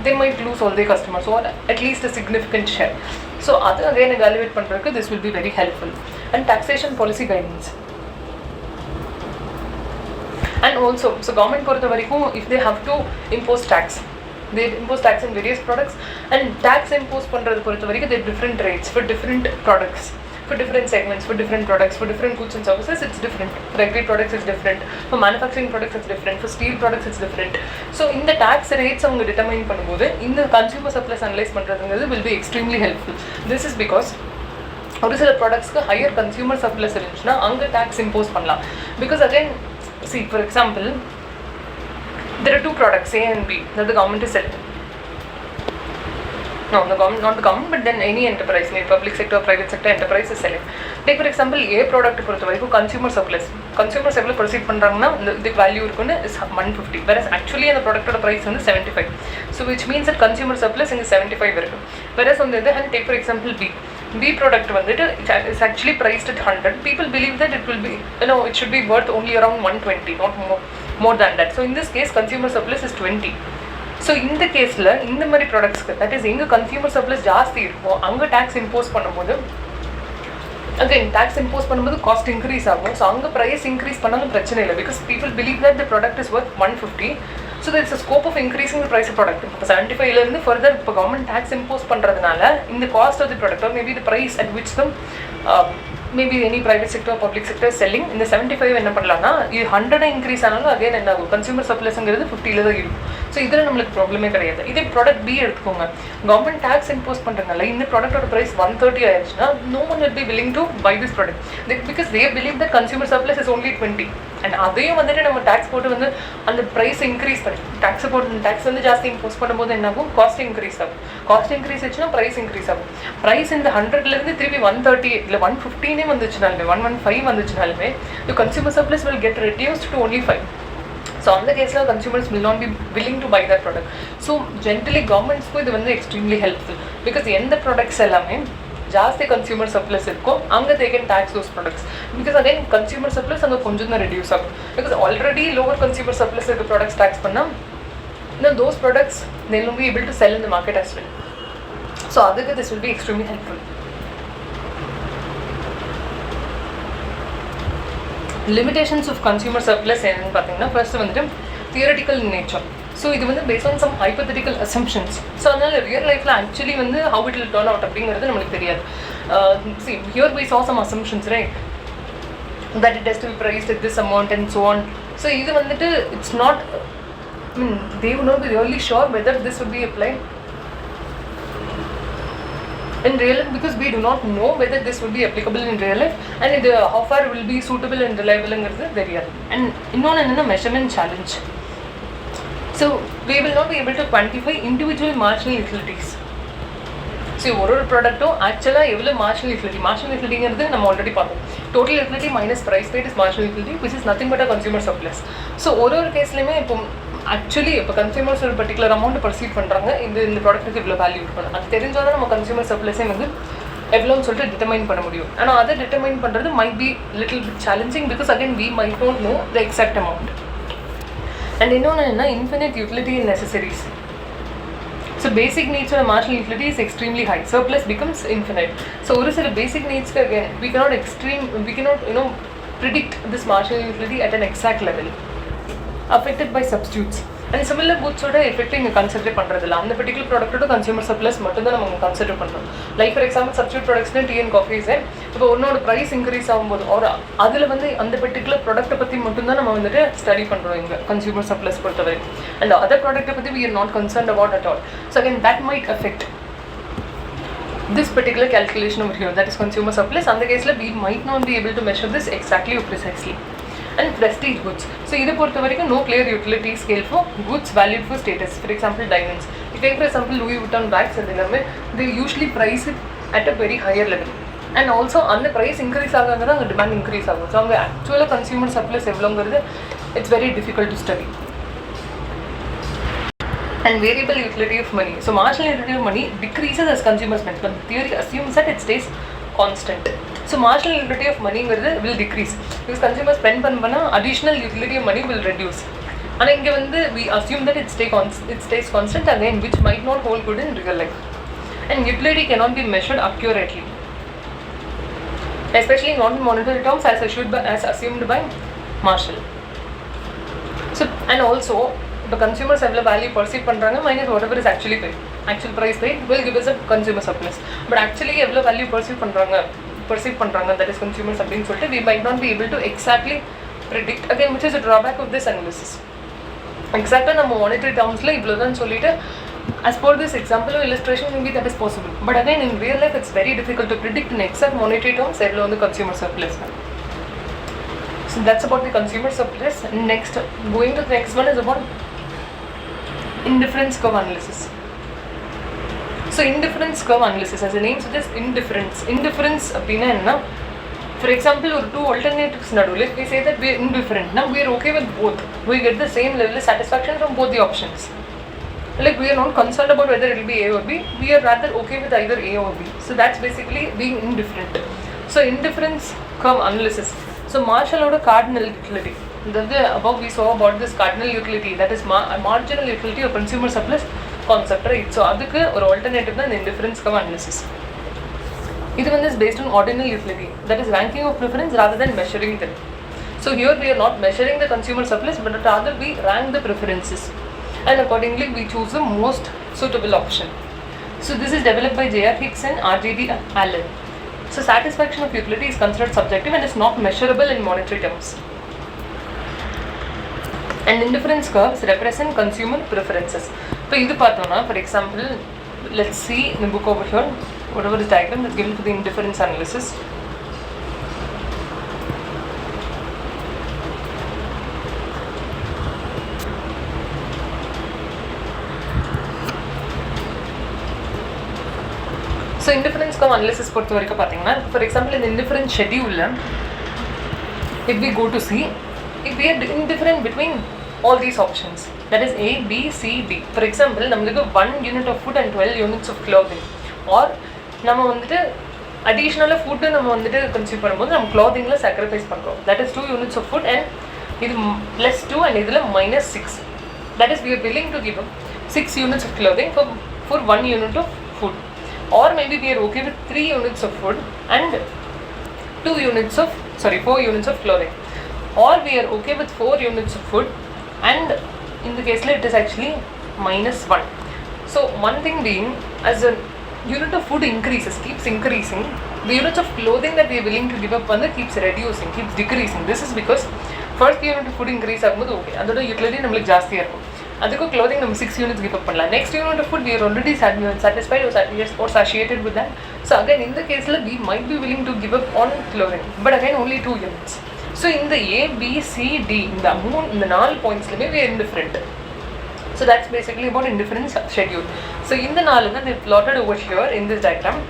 they might lose all their customers or at least a significant share. So அது again evaluate பண்ணுறதுக்கு this will be very helpful. And taxation policy guidance. And also, so government பொறுத்த வரைக்கும் if they have to impose tax, they impose tax in various products, and tax impose பண்ணுறது பொறுத்த வரைக்கும் they have different rates for different products, for different segments, for different products, for different goods and services it's different. For agri products it's different, for manufacturing products it's different, for steel products it's different. So in the tax rates அவங்க determine பண்ணும்போது இந்த consumer surplus analyze பண்ணுறதுங்கிறது will be extremely helpful. This is because ஒரு சில ப்ராடக்ட்ஸ்க்கு higher consumer surplus இருந்துச்சுன்னா அங்கே tax impose பண்ணலாம். Because again see for example there are two products A and B that the government is selling. No, the government, not the government, but then any enterprise, maybe public sector or private sector enterprise is selling. Take for example A product பொறுத்த வரைக்கும் consumer surplus எவ்வளோ perceive பண்ணுறாங்கன்னா the value இருக்குன்னு is 150, whereas actually அந்த ப்ராடக்டோட price வந்து 75. So which means that consumer surplus இங்கே 75 இருக்குது. Whereas on the other hand, take for example B product வந்துட்டு is actually priced at 100. People believe that it will be, it should be worth only around 120, not more than that. So in this case consumer surplus is 20. So இந்த கேஸில் இந்த மாதிரி ப்ராடக்ட்ஸ்க்கு that is எங்கே consumer surplus ஜாஸ்தி இருக்கும் அங்கே tax impose பண்ணும்போது again tax impose பண்ணும்போது காஸ்ட் இன்க்ரீஸ் ஆகும். ஸோ அங்கே ப்ரைஸ் இன்க்ரீஸ் பண்ணாலும் பிரச்சனை இல்லை, because people believe that the product is worth 150. So there is a scope of increasing the price of product. இப்போ 75லேருந்து ஃபர்தர் இப்போ கவர்மெண்ட் டேக்ஸ் இம்போஸ் பண்ணுறதுனால இந்த cost of the product or maybe the price at which them maybe any private sector public sector selling இந்த 75 என்ன பண்ணலாம்னா இது 100 increase ஆனாலும் அகைன் என்ன ஆகும், கன்சியூமர் சர்ப்ளஸ்ங்கிறது 50ல தான் இருக்கும். ஸோ இதில் நம்மளுக்கு ப்ராப்ளமே கிடையாது. இதே ப்ராடக்ட் பி எடுத்துக்கோங்க, கவர்மெண்ட் டேக்ஸ் இம்போஸ் பண்ணுறதுனால இந்த ப்ராடக்டோட ப்ரைஸ் 130 ஆயிடுச்சுன்னா no one will be willing to buy this product because they believe that consumer surplus is only 20. And அதையும் வந்துட்டு நம்ம டேக்ஸ் போட்டு வந்து அந்த ப்ரைஸ் இன்க்ரீஸ் பண்ணி டேக்ஸ் வந்து ஜாஸ்தி இம்போஸ் பண்ணும்போது என்ன ஆகும், காஸ்ட் இன்க்ரீஸ் ஆகும். காஸ்ட் இன்க்ரீஸ் ஆச்சுன்னா ப்ரைஸ் இன்க்ரீஸ் ஆகும். ப்ரைஸ் இந்த 100லேருந்து திருப்பி 130 இல்லை 115 வந்துச்சுனாலுமே 115 வந்துச்சுனாலுமே the consumer surplus will get reduced to only 5. So அந்த கேஸில் consumers will not be willing to buy that product. So generally கவர்மெண்ட்ஸ்க்கும் இது வந்து எக்ஸ்ட்ரீம்லி ஹெல்ப்ஃபுல், பிகாஸ் எந்த ப்ராடக்ட்ஸ் எல்லாமே ஜாஸ்தி கன்சியூமர் சர்ப்ளஸ் இருக்கும் அங்கே they can tax those products, because again consumer surplus அங்கே கொஞ்சம் தான் ரெடியூஸ் ஆகும். Because already lower consumer surplus இருக்க ப்ராடக்ட்ஸ் டேக்ஸ் பண்ணால் those products they will be able to sell in the market as well. So அதுக்கு this will be extremely helpful. Limitations of consumer surplus என்னன்னு பார்த்தீங்கன்னா first வந்துட்டு theoretical nature. So இது வந்து based on some hypothetical assumptions. So அதனால் real லைஃப்பில் actually வந்து how it will turn out அப்படிங்கிறது நம்மளுக்கு தெரியாது. see here we saw some assumptions, right, that it has to be priced at this amount and so on. So இது வந்துட்டு it's not, they would not be really sure whether this would be applied in real life, because we do not know whether this would be applicable in real life and how far it will be suitable and reliable ங்கிறது தெரியாது. and இன்னொன்று என்னென்னா measurement challenge. So we will not be able to quantify individual marginal utilities. So ஒரு ப்ராடக்ட்டும் ஆக்சுவலாக எவ்வளோ marginal யூட்டிலிட்டிங்கிறது நம்ம ஆல்ரெடி பார்த்தோம். Total utility minus price paid is marginal utility which is nothing but a consumer surplus. So ஒரு கேஸ்லையுமே இப்போ ஆக்சுவலி இப்போ கன்சியூமர்ஸ் ஒரு பர்டிகுலர் அமௌண்ட் பர்சீவ் பண்ணுறாங்க, இந்த ப்ராடக்ட்டுக்கு இவ்வளோ வேல்யூ இருக்கணும், அது தெரிஞ்சால் தான் நம்ம கன்சியூமர் சர்ப்ளஸே வந்து எவ்வளோன்னு சொல்லிட்டு டிட்டர்மைன் பண்ண முடியும். ஆனால் அதை டிட்டர்மைன் பண்ணுறது might be little bit challenging because again we might don't know the exact amount. And இன்னொன்று என்ன, infinite utility and necessaries. So basic நீட்ஸோட marginal utility is extremely high, surplus becomes infinite. So ஒரு சில basic நீட்ஸ்க்கு again we cannot predict this marginal utility at an exact level, affected by substitutes. And similar குட்ஸோட effect இங்கே consider பண்ணுறதில்ல, அந்த particular ப்ராடக்ட்டோட consumer surplus மட்டும் தான் நம்ம கன்சிடர் பண்ணுறோம். லைக் ஃபார் எக்ஸாம்பிள் சப்ஸ்டியூட் ப்ராடக்ட்ஸ்னு டீ அண்ட் காஃபீஸே இப்போ ஒன்னோட ப்ரைஸ் இன்க்ரீஸ் ஆகும்போது ஒரு அதில் வந்து அந்த பர்டிகுலர் ப்ராடக்ட்டை பற்றி மட்டும்தான் நம்ம வந்துட்டு ஸ்டடி பண்ணுறோம் இங்கே கன்சியூமர் சர்ப்ளஸ் பொறுத்தவரை. அண்ட் அதர் ப்ராடக்ட்டை பற்றி we are not concerned about at all. So again that might affect this particular calculation over here, that is consumer surplus. அந்த கேஸில் we might not be able to measure this exactly or precisely. And prestige goods. So இதை பொறுத்த வரைக்கும் no clear utility scale for goods valued for status. For example diamonds. You take for example Louis Vuitton bags and எல்லாமே they usually price it at a very higher level. And also அந்த price increase ஆகாங்க தான் அந்த demand increase ஆகும். So அங்கே ஆக்சுவலாக consumer surplus எவ்வளோங்கிறது it's very difficult to study. And variable utility of money. So marginal utility of money decreases as consumers spend, but the theory assumes that it stays constant. So marginal utility of money will decrease because consumers spend பண்ணா additional utility of money will reduce. And இங்கே வந்து we assume that it stays constant again, which might not hold good in real life. And utility cannot be measured accurately, especially not in monetary terms as assumed by Marshall. So and also the consumers எவ்வளோ value perceive பண்ணுறாங்க minus whatever is actually paid, actual price paid will give us a consumer surplus. பட் ஆக்சுவலி எவ்வளோ value perceive பண்ணுறாங்க that is consumers அப்படின்னு சொல்லிட்டு we might not be able to exactly predict, again which is a drawback of this analysis. எக்ஸாக்டாக நம்ம monetary டேர்ம்ஸில் இவ்வளோ தான் சொல்லிட்டு as per this example or illustration maybe that is possible, but again in real life it's very difficult to predict in exact monetary terms எவ்வளோ வந்து consumer surplus. So that's about the consumer surplus. Next, going to the next one is about indifference curve analysis. So indifference curve analysis, as the name suggests, indifference அப்படினா என்ன, for example ஒரு two alternatives நடுவில் we say that we are indifferent, now we are okay with both, we get the same level of satisfaction from both the options, like we are not concerned about whether it will be A or B, we are rather okay with either A or B. So that's basically being indifferent. So indifference curve analysis. So Marshall cardinal utility, above we saw about this cardinal utility, that is marginal utility of consumer surplus concept, right? So adukku or alternative than indifference curve analysis. This one is based on ordinal utility, that is ranking of preference rather than measuring them. So here we are not measuring the consumer surplus, but rather we rank the preferences and accordingly we choose the most suitable option. So this is developed by J.R. Hicks and R.J.D. Allen. So satisfaction of utility is considered subjective and is not measurable in monetary terms. And indifference curves represent consumer preferences. So this பார்த்தோம்னா, for example, let's see in the book over here, whatever the diagram that's given for the indifference analysis. So indifference curve analysis பொறுத்த வரைக்கும் பார்த்தீங்கன்னா, for example in the indifference schedule, if we go to see, if we are indifferent between all these options, that is A, B, C, D. For example, நம்மளுக்கு 1 unit of food and 12 units of clothing, or நம்ம வந்துட்டு additional food நம்ம வந்துட்டு consume பண்ணும்போது நம்ம clothingல sacrifice பண்ணுறோம், that is 2 units of food and இது plus 2 and இதில் minus 6, that is we are willing to give 6 units of clothing for 1 unit of food, or maybe we are okay with 3 units of food and 4 units of clothing, or we are okay with 4 units of food and in the case it is actually minus 1. So one thing being, as a unit of food keeps increasing, the units of clothing that we are willing to give up keeps decreasing. This is because first unit of food increase ஆகும்போது okay, அதோட utility நம்மளுக்கு ஜாஸ்தியாக இருக்கும், அதுக்கு clothing நம்ம 6 units give up பண்ணலாம். Next unit of food we are already satisfied or satiated with that. So again in the case we might be willing to give up on clothing, but again only 2 units. So in the A, B, C, D, இந்த 4 points we are indifferent. So that's basically about indifference schedule. So in the Nalanda, they've plotted over here in this diagram.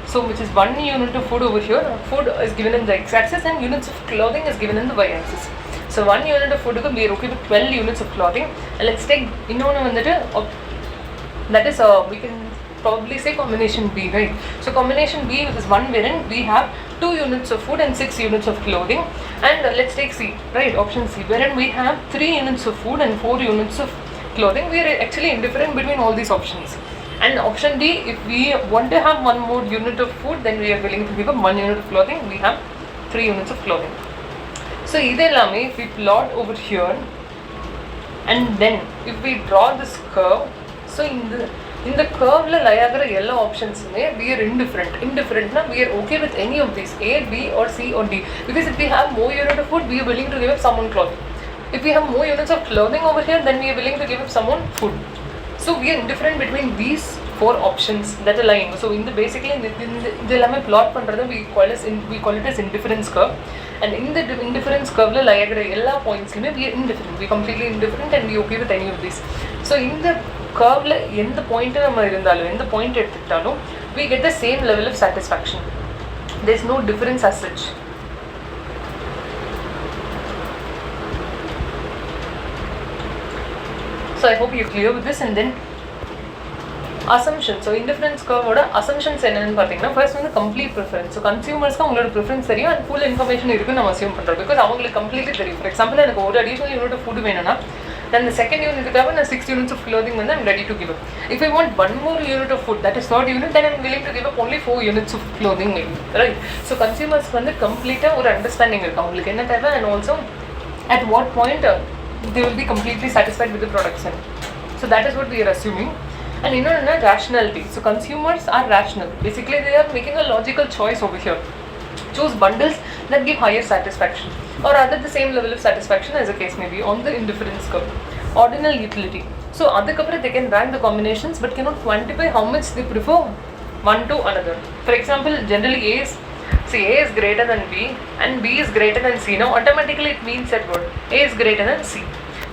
So which is 1 unit of food over here. Food is given in the x-axis and units of clothing is given in the y-axis. So 1 unit of food, we are okay with 12 units of clothing. And let's take that is we can probably say combination B, right? So combination B, which is one wherein we have 2 units of food and 6 units of clothing. And let's take C, right? Option C, wherein we have 3 units of food and 4 units of clothing. We are actually indifferent between all these options. And option D, if we want to have 1 more unit of food, then we are willing to give up 1 unit of clothing. We have 3 units of clothing. So if we plot over here, and then if we draw this curve, so in the curve lie agra yellow options we are indifferent na we are okay with any of these A, B or C or D, because if we have more unit of food, we are willing to give up someone clothing. If we have more units of clothing over here, then we are willing to give up someone food. So we are indifferent between these 4 options that are lying. So in the basically in the plot pandradha we call it as indifference curve. And in the indifference curve la lie agra ella points we are indifferent, we completely indifferent and we okay with any of these. So in the curve la endha point nama irundalo endha point eduthittalum we get the same level of satisfaction. There is no difference as such. So I hope you're clear with this. And then assumption. So indifference curve oda assumptions enna pathina, first one complete preference. So consumers ku avங்களோட preference theriyum and full information irukku நம்ம assume பண்றோம், because அவங்களுக்கு completely தெரியும். For example, எனக்கு ஒரு additional unit of food வேணும்னா then the second unit க்காக நான் 6 units of clothing வந்து I'm ready to give up. If I want 1 more unit of food, that is third unit, then I'm willing to give up only 4 units of clothing maybe, right? So consumers வந்து complete ஒரு understanding இருக்கு அவங்களுக்கு என்ன தேவை, and also at what point they will be completely satisfied with the production. So that is what we are assuming. And rationality. So consumers are rational. Basically they are making a logical choice over here. Choose bundles that give higher satisfaction or rather the same level of satisfaction as the case may be on the indifference curve. Ordinal utility. So adukapra they can rank the combinations but cannot quantify how much they prefer one to another. For example, generally A is greater than B and B is greater than C. Now automatically it means that word A is greater than C.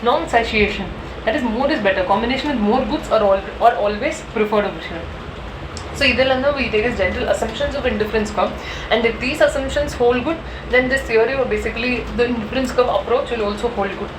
Non-satiation, that is more is better. Combination with more goods are always preferred over here. So idellanda we take as general assumptions of indifference curve, and if these assumptions hold good, then this theory or basically the indifference curve approach will also hold good.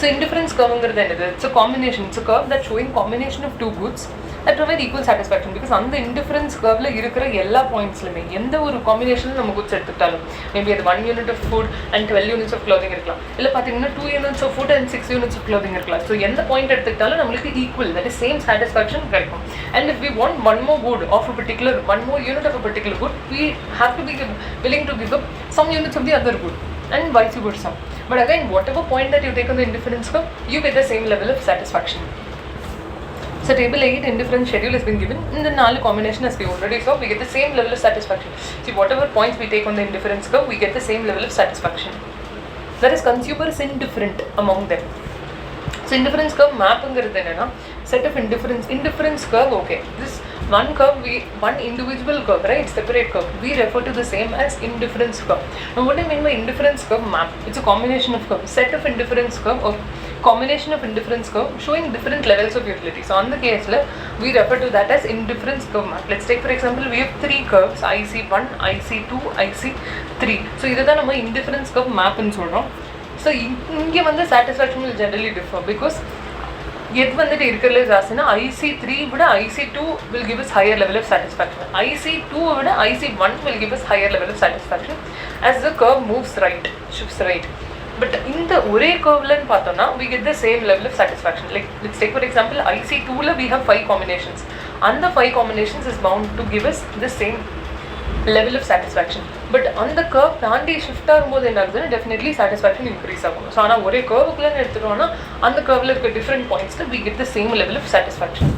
So indifference curve engiradhu enadhu, it's a combination, it's a curve that's showing combination of 2 goods that provide equal satisfaction, because on the indifference curve la irukra ella points lume endha oru combination la namu goods eduthalum maybe அது 1 unit of food and 12 units of clothing irukla illa pathina 2 units of food and 6 units of clothing irukla. So endha point eduthalum namakku equal, that is same satisfaction kadikum. And if we want one more good of a particular, one more unit of a particular good, we have to be willing to give up some units of the other good and vice versa. But again, whatever point that you take on the indifference curve, you get the same level of satisfaction. So table 8 indifference schedule has been given. In the 4 combination as we already saw, we get the same level of satisfaction. See, whatever points we take on the indifference curve, we get the same level of satisfaction. That is consumers indifferent among them. So indifference curve map engiradhu enna set of indifference curve. Okay, this one curve, one individual curve, right, separate curve, we refer to the same as indifference curve. Now what I mean by indifference curve map, it's a combination of curve, set of indifference curve or combination of indifference curve showing different levels of utility. So on the case we refer to that as indifference curve map. Let's take for example, we have 3 curves, IC1, IC2, IC3. So idha nama indifference curve map nu solrom. So inge vanda satisfaction will generally differ, because எது வந்துட்டு இருக்கிறதுல ஜாஸ்தினா IC3 விட IC2 will give us higher level of satisfaction. IC2 விட IC1 will give us higher level of satisfaction as the curve moves right, shifts right. But in the ஒரே curve ல பார்த்தோம்னா we get the same level of satisfaction. Like let's take for example, IC2 ல we have 5 combinations. And the 5 combinations is bound to give us the same level of satisfaction. But on the curve தாண்டி shift ஆகும்போது என்ன ஆகுதுன்னா definitely satisfaction increase ஆகும். So ஆனால் ஒரே கர்வுக்குள்ளே எடுத்துட்டோம்னா அந்த கர்வில் இருக்க different pointsல we get the same level of satisfaction.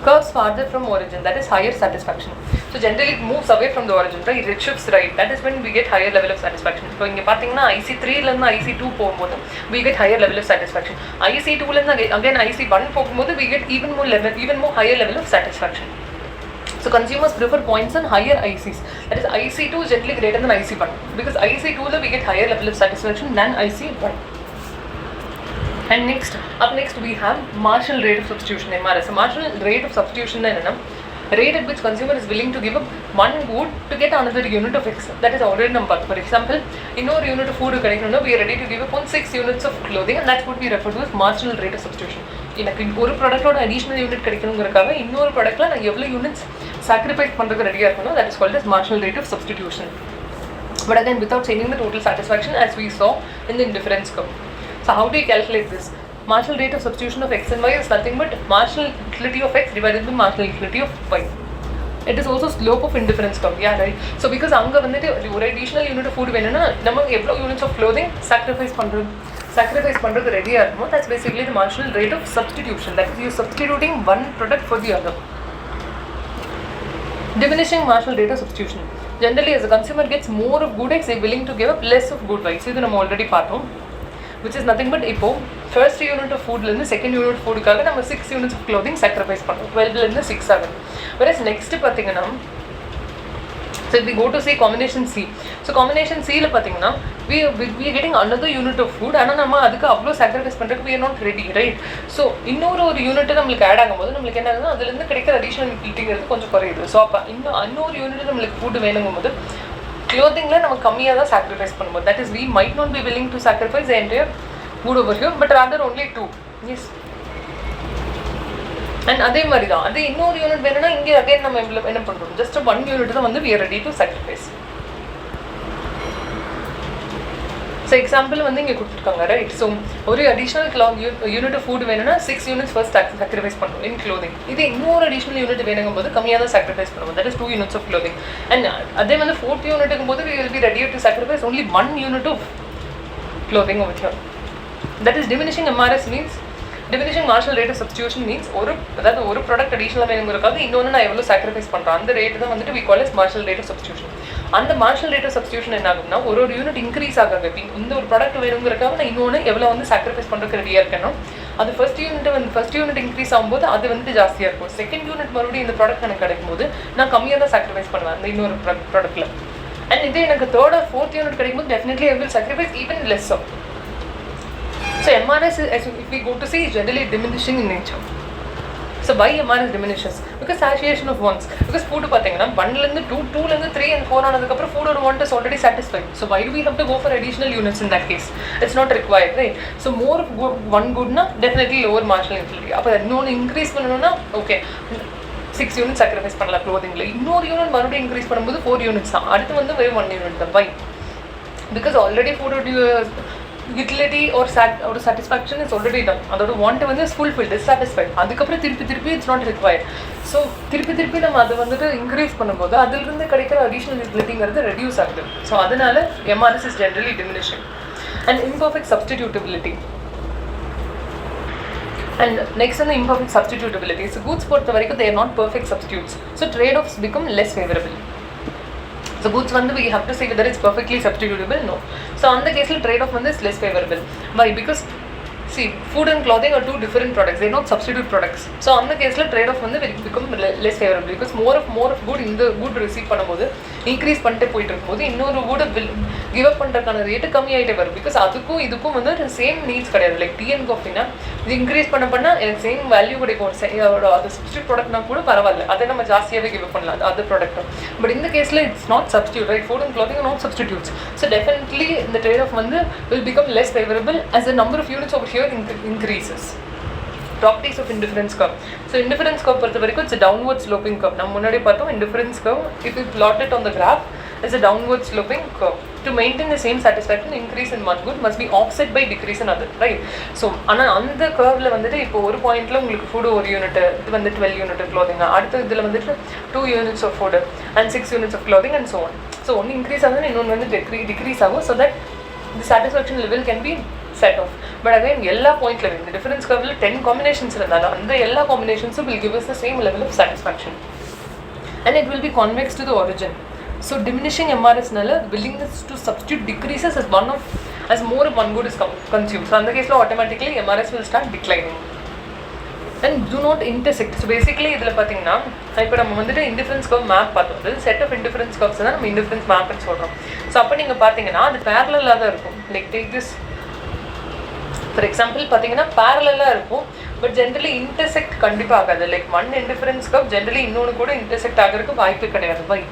Curves farther from origin, that is higher satisfaction. So generally it moves away from the origin, right? It shifts right. That is when we get higher level of satisfaction. So இங்கே பார்த்தீங்கன்னா IC3 லேருந்து IC2 போகும்போது we get higher level of satisfaction. IC2 லேருந்து again IC1 போகும்போது we get even more higher level of satisfaction. So consumers prefer points on higher ICs. That is IC2 is generally greater than IC1, because IC2 we get higher level of satisfaction than IC1. And next we have marginal rate of substitution, MRS. So marginal rate of substitution is rate at which consumer is willing to give up one good to get another unit of X. That is already number. For example, in our unit of food we are ready to give up on 6 units of clothing, and that's what we refer to as marginal rate of substitution. In a product or additional unit in our product la units sacrifice ready, that is called as marginal rate of substitution. But again, without changing the total satisfaction, as we saw in the indifference curve. So how do you calculate this? Marginal rate of substitution of X and Y is nothing but marginal utility of X divided by marginal utility of Y. It is also slope of indifference curve. Yeah, right. So because anga vandittu or additional unit of food venuna namakku evlo units of clothing sacrifice pandradhu ready ah irumo, that's basically the marginal rate of substitution. That is, you substituting one product for the other. Diminishing marginal rate of substitution. Generally, as a consumer gets more of good X, they are willing to give up less of good Y. So this we already பார்த்தோம், which is nothing but இப்போ first unit of food ல second unit of food காக நம்ம 6 units of clothing sacrifice பண்றோம். 12 ல 6 ஆகுது. Whereas next பாத்தீங்கன்னா, so if we go to say combination C. So combination C ல பாத்தீங்கன்னா we are getting another unit of food, ஆனா நம்ம அதுக்கு அவ்ளோ sacrifice பண்றதுக்கு we are not ready, right? So இன்னொரு யூனிட் நமக்கு ஆட் ஆகும்போது நமக்கு என்ன ஆகுதுன்னா அதுல இருந்து கிடைக்கிற additional utility கொஞ்சம் குறையுது. So அப்ப இன்னொரு யூனிட் நமக்கு food வேணுங்கும்போது clothingல நம்ம கம்மியா தான் sacrifice பண்ணுவோம். That is, we might not be willing to sacrifice the entire food over here, but rather only 2. Yes. And அதே மாதிரி தான் அது இன்னொரு யூனிட் வேணும்னா இங்கே அகைன் நம்ம என்ன பண்ணுறோம், ஜஸ்ட் 1 யூனிட் தான் வந்து we are ready to sacrifice. So example வந்து இங்கே கொடுத்துருக்காங்க, ரைட்? ஸோ ஒரு அடிஷ்னல் யூனிட் ஆஃப் ஃபுட் வேணும்னா 6 யூனிட்ஸ் ஃபர்ஸ்ட் சாக்ரிஃபைஸ் பண்ணுவோம் இன் க்ளோதிங். இது இன்னொரு அடிஷ்னல் யூனிட் வேணுங்கும் போது கம்மியாக தான் சாக்ரிஃபைஸ் பண்ணுவோம். That is 2 units of clothing. And அதே வந்து 4th யூனிட்டுக்கும் போது we will be ready to sacrifice only 1 unit of clothing over here. That is, diminishing MRS means diminishing marginal rate of substitution means அதாவது ஒரு product அடிஷனலாக வேணுங்கிறதுக்காக இன்னொன்று நான் எவ்வளோ sacrifice பண்ணுறேன் அந்த ரேட் தான் வந்துட்டு we call as marginal rate of substitution. அந்த மார்ஜினல் ரேட் ஆஃப் சப்ஸ்டியூஷன் என்ன ஆகும்னா ஒரு யூனிட் இன்க்ரீஸ் ஆகாது. இந்த ஒரு ப்ராடக்ட் வேணுங்கிறக்காக நான் இன்னொன்று எவ்வளோ வந்து சாக்ரிஃபைஸ் பண்ணுறதுக்கு ரெடியாக இருக்கணும். அது ஃபர்ஸ்ட் யூனிட் இன்க்ரீஸ் ஆகும்போது அது வந்து ஜாஸ்தியாக இருக்கும். செகண்ட் யூனிட் மறுபடியும் இந்த ப்ராடக்ட் எனக்கு கிடைக்கும் போது நான் கம்மியாக தான் சாக்ரிஃபைஸ் பண்ணுவேன் அந்த இன்னொரு ப்ராடக்ட்டில். அண்ட் இதே எனக்கு தேர்ட் ஆர் ஃபோர்த் யூனிட் கிடைக்கும் போது definitely I will sacrifice even less of. So MRS is, if we go to see, is generally diminishing in nature. So why MRS diminishes? Because satiation of wants. Because food பார்த்தீங்கன்னா 1லேருந்து 2, 2லேருந்து 3 and 4 ஆனதுக்கப்புறம் food or want is already satisfied. So why do we have to go for additional units in that case? It's not required, right? So more of one goodna definitely lower marginal utility. அப்போ இன்னொன்று increase பண்ணணும்னா okay 6 unit sacrifice பண்ணலாம் க்ளோதிங்கில். இன்னொரு unit மறுபடியும் increase பண்ணும்போது 4 units தான். அடுத்து வந்து வெறும் 1 யூனிட் தான். Why? Because already food utility or satisfaction is already done. அதோட வாண்ட் வந்து இஸ் ஃபுல்ஃபில்ட், இஸ் சாட்டிஸ்ஃபைட். அதுக்கப்புறம் திருப்பி இட்ஸ் நாட் ரிக்வயர்ட். ஸோ திருப்பி நம்ம அதை வந்துட்டு இன்க்ரீஸ் பண்ணும்போது அதிலிருந்து கிடைக்கிற அடிஷ்னல் யூட்டிலிட்டிங்கிறது ரெடியூஸ் ஆகுது. ஸோ அதனால MRS is generally diminishing. And imperfect substitutability. And next on the imperfect substitutability. So goods பொறுத்த வரைக்கும் they are not perfect substitutes. So trade-offs become less favorable. So goods வந்து we have to say whether it's perfectly substitutable. No. So on the case trade-off வந்து is less favorable. Why? Because see, food and clothing are two different products. They are not substitute products. So on the case trade-off வந்து will become less favorable because more of good இந்த good receive பண்ணும்போது increase பண்ணிட்டே போயிட்டு இருக்கும்போது இன்னொரு good will give up பண்ணுறதுக்கான rate கம்மியாகிட்டே வரும். Because அதுக்கும் இதுக்கும் வந்து சேம் நீட்ஸ் கிடையாது. லைக் டீ அண்ட் காஃபினா இது இன்க்ரீஸ் பண்ண எனக்கு சேம் வேல்யூ கிடைக்கும். அது சப்ஸ்டியூட் ப்ராடக்ட்னா கூட பரவாயில்ல, அதை நம்ம ஜாஸ்தியாகவே கிவ் அப் பண்ணலாம் அது ப்ராடக்ட்டும். பட் இந்த கேஸில் it's not substitute, right? Food and clothing not substitutes. So definitely இந்த ட்ரேட் ஆஃப் வந்து will become less favourable as the number of units over here increases. Properties of indifference curve. So indifference curve பொறுத்த வரைக்கும் it's a downward sloping curve. நம்ம முன்னாடி பார்த்தோம் indifference curve, if you plot it on the graph, is a downward sloping curve. To maintain the same satisfaction, increase in one good must be offset by decrease in other, right? So ஆனால் அந்த கர்வ்ல வந்துட்டு இப்போ ஒரு பாயிண்ட்ல உங்களுக்கு food ஒரு unit, இது வந்து 12 யூனிட் க்ளோதிங், அடுத்த இதில் வந்துட்டு 2 units of food and 6 units of clothing and so on. So ஒன்று இன்க்ரீஸ் ஆகுதுன்னு இன்னொன்று வந்து டிக்ரீஸ் ஆகும். So that the satisfaction level can be set off. But again எல்லா பாயிண்ட்ல இந்த டிஃபரன்ஸ் கர்வ்ல 10 காம்பினேஷன்ஸ் இருந்தாலும் அந்த எல்லா காம்பினேஷன்ஸும் will give us the same level of satisfaction and it will be convex to the origin. So diminishing MRS nala willingness to substitute decreases as more of one good is consumed. So in the case automatically MRS will start declining and do not intersect. So basically idhula pathina ipo நம்ம வந்துட்டு indifference curve map பார்த்தோம். set of indifference curves தான் நம்ம indifference map னு சொல்றோம். So அப்ப நீங்க பாத்தீங்கன்னா அது parallel-ஆ தான் இருக்கும். Like take this for example பார்த்தீங்கன்னா பேரலாக இருக்கும், பட் ஜென்ரலி இன்டர்செக்ட் கண்டிப்பாக ஆகாது. Like one indifference curve generally இன்னொன்று கூட இன்டர்செக்ட் ஆகிறதுக்கு வாய்ப்பு கிடையாது. By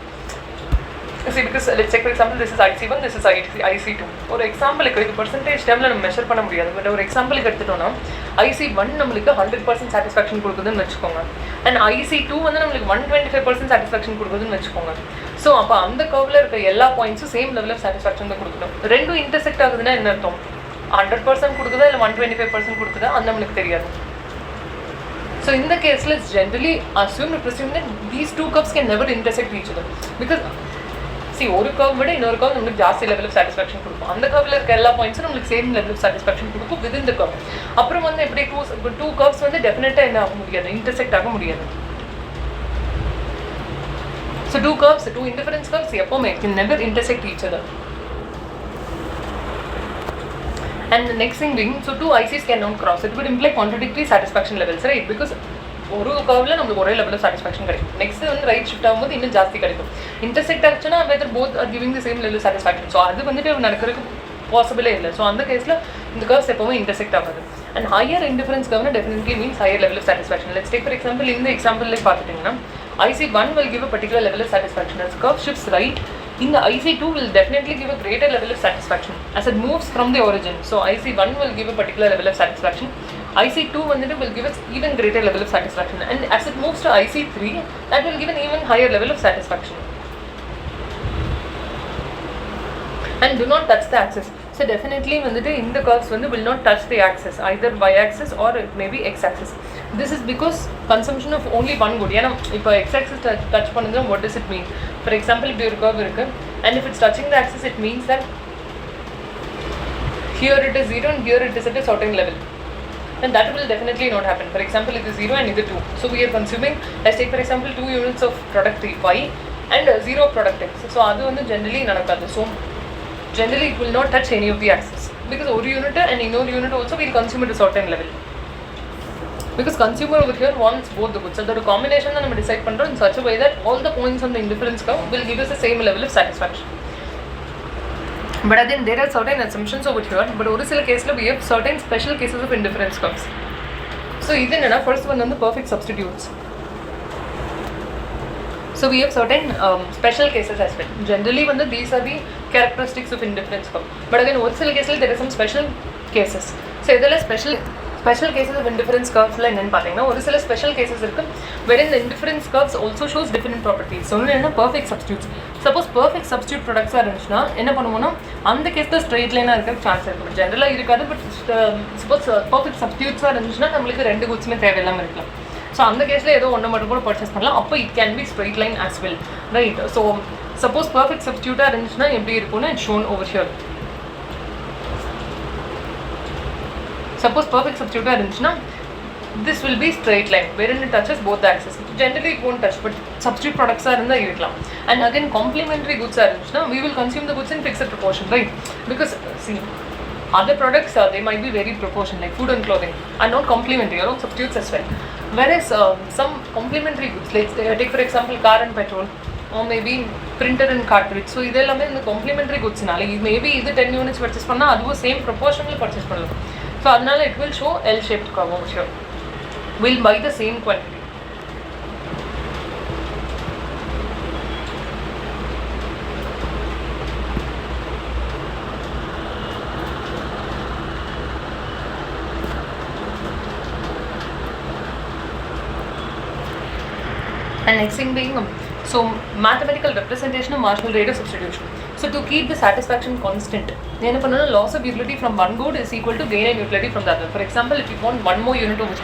see, because let's take for example this is IC1, this is IC2. ஒரு எக்ஸாம்பிளுக்கு இது பர்சன்டேஜ் டைமில் நம்ம மெஷர் பண்ண முடியாது, பட் ஒரு எக்ஸாம்பிளுக்கு எடுத்துட்டோம்னா IC1 நம்மளுக்கு 100% சாட்டிஸ்ஃபேக்ஷன் கொடுக்குதுன்னு வச்சுக்கோங்க, அண்ட் IC2 வந்து நம்மளுக்கு 125% சாட்டிஸ்ஃபேக்ஷன் கொடுக்குதுன்னு வச்சுக்கோங்க. ஸோ அப்போ அந்த கர்வில் இருக்க எல்லா பாயிண்ட்ஸும் சேம் லெவல் ஆஃப் சாட்டிஸ்ஃபேக்ஷன் தான் கொடுக்கணும். ரெண்டும் இன்டர்செக்ட் ஆகுதுன்னா என்ன அர்த்தம்? 100% கொடுக்குதா இல்லை 125% கொடுக்குதா அது நம்மளுக்கு தெரியாது. So in the case, let's generally presume that these two curves can never intersect each other, because see ஒரு கர்வ் விட இன்னொரு கர்வ் நம்மளுக்கு ஜாஸ்தி லெவல் ஆஃப் சாட்டிஸ்ஃபேக்ஷன் கொடுக்கும். அந்த கர்வில் இருக்க எல்லா பாயிண்ட்ஸும் நம்மளுக்கு சேம் லெவல் ஆஃப் சாட்டிஸ்ஃபேக்ஷன் கொடுக்கும் வித் இன் த கர்வ். அப்புறம் வந்து எப்படி டூ கர்வ்ஸ் வந்து டெஃபினட்டாக என்ன ஆக முடியாது, இன்டர்செக்ட் ஆக முடியாது. ஸோ டூ இன்டிஃபரன்ஸ் கர்வ்ஸ் எப்போவுமே can never intersect each other. And the next thing being, so two ICs cannot cross. It would imply contradictory satisfaction levels, right? Because ஒரு கர்வில் நம்மளுக்கு ஒரே லெவல் ஆஃப் சாட்டிஸ்ஃபேக்ஷன் கிடைக்கும், next வந்து right shift ஆகும்போது இன்னும் ஜாஸ்தி கிடைக்கும். இன்டர்செக்ட் ஆச்சுன்னா whether both are giving the same level of satisfaction. So அது வந்துட்டு நடக்கிறதுக்கு பாசிபிளே இல்லை. ஸோ அந்த கேஸில் இந்த கர்வ்ஸ் எப்போவுமே இன்டர்செக்ட் ஆகாது. அண்ட் ஹையர் இன்டிஃபரன்ஸ் கர்வ்னா definitely means higher level of satisfaction. Let's take for example இந்த எக்ஸாம்பிள்லேயே பார்த்துட்டிங்கன்னா IC1 will give a particular level of satisfaction. As curve shifts right, in the IC2 will definitely give a greater level of satisfaction as it moves from the origin. So IC1 will give a particular level of satisfaction. IC2 will give us even greater level of satisfaction, and as it moves to IC3, that will give an even higher level of satisfaction. And do not touch the axis. So definitely வந்துட்டு இந்த curves வந்து will not touch the axis, either y axis or it may be x axis. This is because consumption of only one good. ஏன்னா இப்போ x axis touch பண்ணுது, what does it mean? For example, இப்படி ஒரு curve இருக்கு, and if it's touching the axis, it means that here it is 0 and here it is at a certain level, and that will definitely not happen. For example, it is 0 and it is 2, so we are consuming, let's take for example 2 units of product y and 0 product x. So அது வந்து generally நடக்காது. So generally it will not touch any of the axis, because one unit and another unit also will consume at a certain level, because consumer over here wants both the goods. So the combination that we decide pandrom in such a way that all the points on the indifference curve will give us the same level of satisfaction. But again there are certain assumptions over here, but ஒரு சில கேஸ்ல we have certain special cases of indifference curves. So இது என்னன்னா, first one வந்து perfect substitutes. So we have certain special cases as well. Generally வந்து these are the characteristics of indifference curve, but again ஒரு சில கேஸ்ல there are some special cases. So இதெல்லாம் special cases of indifference curves என்னன்னு பார்த்தீங்கன்னா, ஒரு சில special cases இருக்கு wherein the indifference curves also shows different properties. So ஒன்று என்ன, perfect substitutes. Suppose perfect substitute ப்ராடக்ட்ஸாக இருந்துச்சுன்னா என்ன பண்ணுவோம்னா அந்த கேஸில் ஸ்ட்ரெயிட் லைனாக இருக்க சான்ஸ் இருக்குது, ஜென்ரலாக இருக்காது. பட் சப்போஸ் perfect substituteஸாக இருந்துச்சுன்னா நம்மளுக்கு ரெண்டு குட்ஸுமே தேவையில்லாமல் இருக்கலாம். ஸோ அந்த கேஸில் ஏதோ ஒன்று மட்டும் கூட பர்ச்சேஸ் பண்ணலாம், அப்போ it can be straight line as well, right? So suppose perfect substituteாக இருந்துச்சுன்னா எப்படி இருக்கும்னா it shown over here. Suppose perfect substitute இருந்துச்சுன்னா this will be straight line wherein it touches both the axes. Generally it won't touch, but substitute products are இருந்தால் இருக்கலாம். And again complementary goods இருந்துச்சுன்னா we will consume the goods in fixed proportion, right? Because see, other products they might be very proportional, like food and clothing are not complementary, or substitutes as well. Whereas some complementary goods, like take for example car and petrol, or maybe printer and cartridge. So இதெல்லாமே இந்த complementary goodsனால maybe இது 10 units purchase பண்ணால் அதுவும் same proportional purchase பண்ணலாம். So அதனால it will show L-shaped curve over here. We'll buy the same quantity. And next thing being so mathematical representation of marginal rate of substitution. So to keep the satisfaction constant, என்ன பண்ணனும், loss of utility from one good is equal to gain in utility from the other. For example, if you want one more unit of,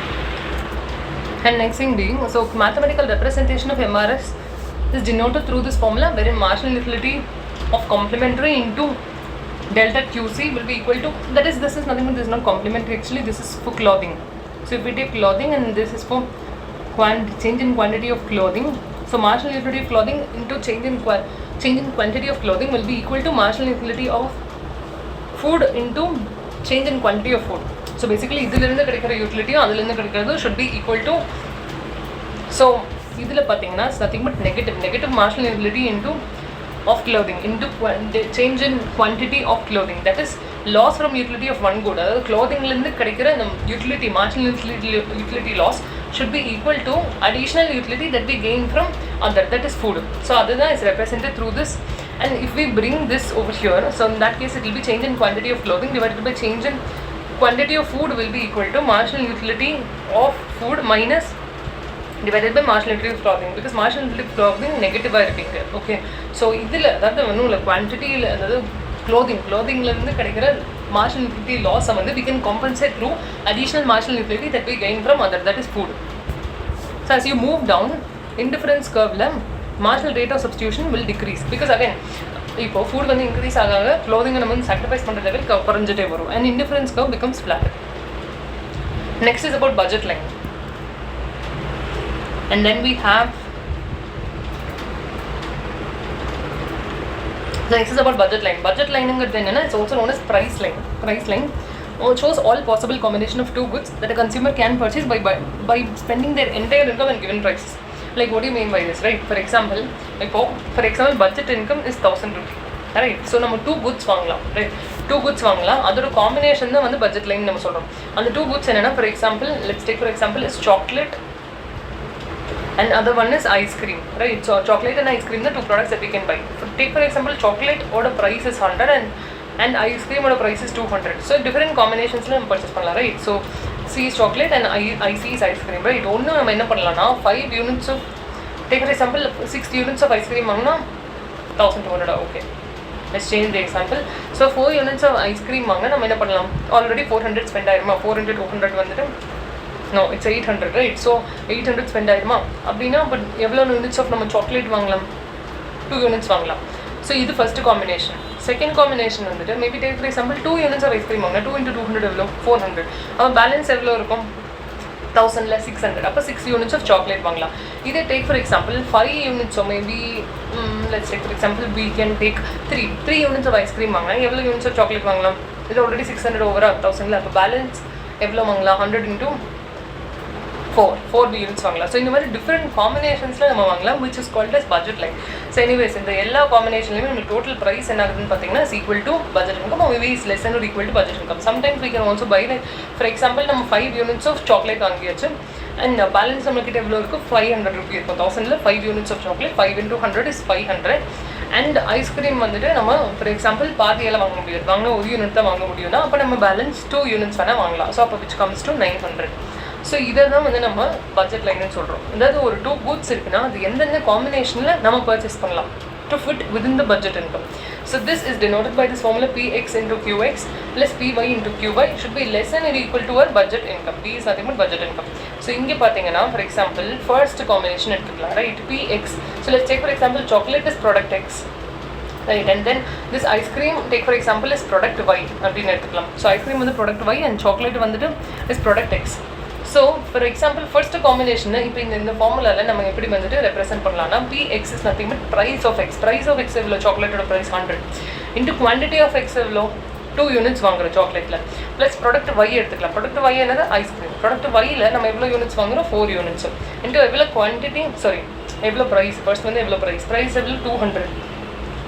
and next thing being, so mathematical representation of MRS is denoted through this formula, wherein marginal utility of complementary into delta QC will be equal to, that is, this is nothing but this is not complementary, actually this is for clothing. So if we take clothing and this is for change in quantity of clothing, so marginal utility of clothing into change in quantity of clothing will be equal to marginal utility of food into change in quantity of food. So basically இதிலிருந்து கிடைக்கிற யூட்டிலிட்டியும் அதிலிருந்து கிடைக்கிறது should be equal to, so இதில் பார்த்தீங்கன்னா nothing but negative marginal utility into of clothing into change in quantity of clothing, that is loss from utility of one good. அதாவது clothingலேருந்து கிடைக்கிற நம்ம utility, marginal utility loss should be equal to additional utility that we gain from other, that is food. So அதுதான் is represented through this. And if we bring this over here, so in that case it will be change in quantity of clothing divided by change in quantity of food will be equal to marginal utility of food minus divided by marginal utility of clothing, because marginal utility of clothing நெகட்டிவாக இருப்பீங்க. Okay, so இதில் அதாவது ஒன்றும் இல்லை, குவான்டிட்டியில் அதாவது clothingலேருந்து கிடைக்கிற marginal utility loss வந்து we can compensate through additional marginal utility that we gain from other, that is food. So as you move down indifference curve, marginal rate of substitution will decrease, because again இப்போ food வந்து increase ஆக க்ளோதிங்கை நம்ம வந்து sacrifice பண்ணுற level குறைஞ்சிட்டே வரும், and indifference curve becomes flat. Next is about budget line, and then we have next is about budget line. Budget line is also known as price line. Price line shows all possible combination of two goods that a consumer can purchase by spending their entire income and given prices. Like what do you mean by this, right? For example, budget income is 1000 rupees, right? So நம்ம 2 goods வாங்கலாம், right? 2 goods வாங்கலாம், அதோட combination தான் வந்து budget line நம்ம சொல்கிறோம். அந்த 2 goods என்னென்னா, for example, let's take for example is chocolate and other one is ice cream, right? So chocolate and ice cream are 2 products that we can buy. Take for example, chocolate order price is 100 and ice cream order price is 200. So different combinations la நம்ம purchase பண்ணலாம், right? So C is chocolate and IC is ice cream, right? ஒன்று நம்ம என்ன பண்ணலாம்னா 5 units of, take for example 6 units of ice cream வாங்கினா 1200. Okay, let's change the example. So 4 units of ice cream வாங்கினா நம்ம என்ன பண்ணலாம், already 400 spend ஆயிருமா, 400 200 வந்துட்டு no, it's 800, right? So 800 spend ஆயிருமா அப்படின்னா, பட் எவ்வளோ யூனிட்ஸ் ஆஃப் நம்ம சாக்லேட் வாங்கலாம், 2 units வாங்கலாம். ஸோ இது ஃபஸ்ட்டு காம்பினேஷன். செகண்ட் காம்பினேஷன் வந்துட்டு maybe take for example 2 units of ice cream வாங்கினா 2 into 200 எவ்வளோ, 400. அப்போ பேலன்ஸ் எவ்வளோ இருக்கும், 1000ல் 600. அப்போ 6 units ஆஃப் சாக்லேட் வாங்கலாம். இதே take for example 5 units, maybe let's take for example we can take 3 units of ice cream வாங்கலாம், எவ்வளோ யூனிட்ஸ் ஆஃப் சாக்லேட் வாங்கலாம், இது ஆல்ரெடி 600 ஓவரா 1000ல். அப்போ பேலன்ஸ் எவ்வளோ வாங்கலாம், 100 into 4 units வாங்கலாம். ஸோ இந்த மாதிரி டிஃப்ரெண்ட் காம்பினேஷன்ஸில் நம்ம வாங்கலாம், which is called as budget line. So anyways இந்த எல்லா காம்பினேஷன்லையுமே நம்ம டோட்டல் ப்ரைஸ் என்ன ஆகுதுன்னு பார்த்தீங்கன்னா is equal to budget income or maybe is less than or equal to budget income. Sometimes we can also buy, like for example நம்ம 5 units of chocolate வாங்கியாச்சு and balance நம்மக்கிட்ட எவ்வளோ இருக்கும், 500 rupees இருக்கும். 1000ல் 5 units of chocolate, 5 into 100 is 500. And ice cream வந்துட்டு நம்ம for example பாதியெல்லாம் வாங்க முடியாது, வாங்கினா 1 unit தான் வாங்க முடியும்னா அப்போ நம்ம பேலன்ஸ் 2 units வேணால் வாங்கலாம். ஸோ அப்போ which comes to 900. ஸோ இதை தான் வந்து நம்ம பட்ஜெட் லைன்னு சொல்கிறோம். அதாவது ஒரு 2 goods இருக்குன்னா அது எந்தெந்த காம்பினேஷனில் நம்ம பர்ச்சேஸ் பண்ணலாம் to fit within the budget income. So this is denoted by this formula Px into Qx plus Py into Qy should be less than or equal to our budget income. P is nothing but budget income. So இங்கே பார்த்தீங்கன்னா for example first combination எடுத்துக்கலாம், right? Px. So let's take for example chocolate is product X, right? And then this ice cream take for example is product Y அப்படின்னு எடுத்துக்கலாம். So ice cream வந்து product Y and chocolate வந்துட்டு is product X. So for example first காம்பினேஷனை இப்போ இந்த ஃபார்முலாவில் நம்ம எப்படி வந்துட்டு ரெப்ரசென்ட் பண்ணலாம்னா Px is nothing but price of X. Price of X எவ்வளோ, சாக்லேட்டோட price 100 into quantity of X எவ்வளோ, 2 units வாங்குறோம் சாக்லேட்டில், ப்ளஸ் ப்ராடக்ட் Y எடுத்துக்கலாம். ப்ராடக்ட் Y என்னது ஐஸ்கிரீம். ப்ராடக்ட் Yயில் நம்ம எவ்வளோ யூனிட்ஸ் வாங்குறோம், 4 units இன்ட்டு எவ்வளோ குவான்டிட்டி, சாரி எவ்வளோ ப்ரைஸ், ஃபர்ஸ்ட் வந்து எவ்வளோ ப்ரைஸ் எவ்வளோ 200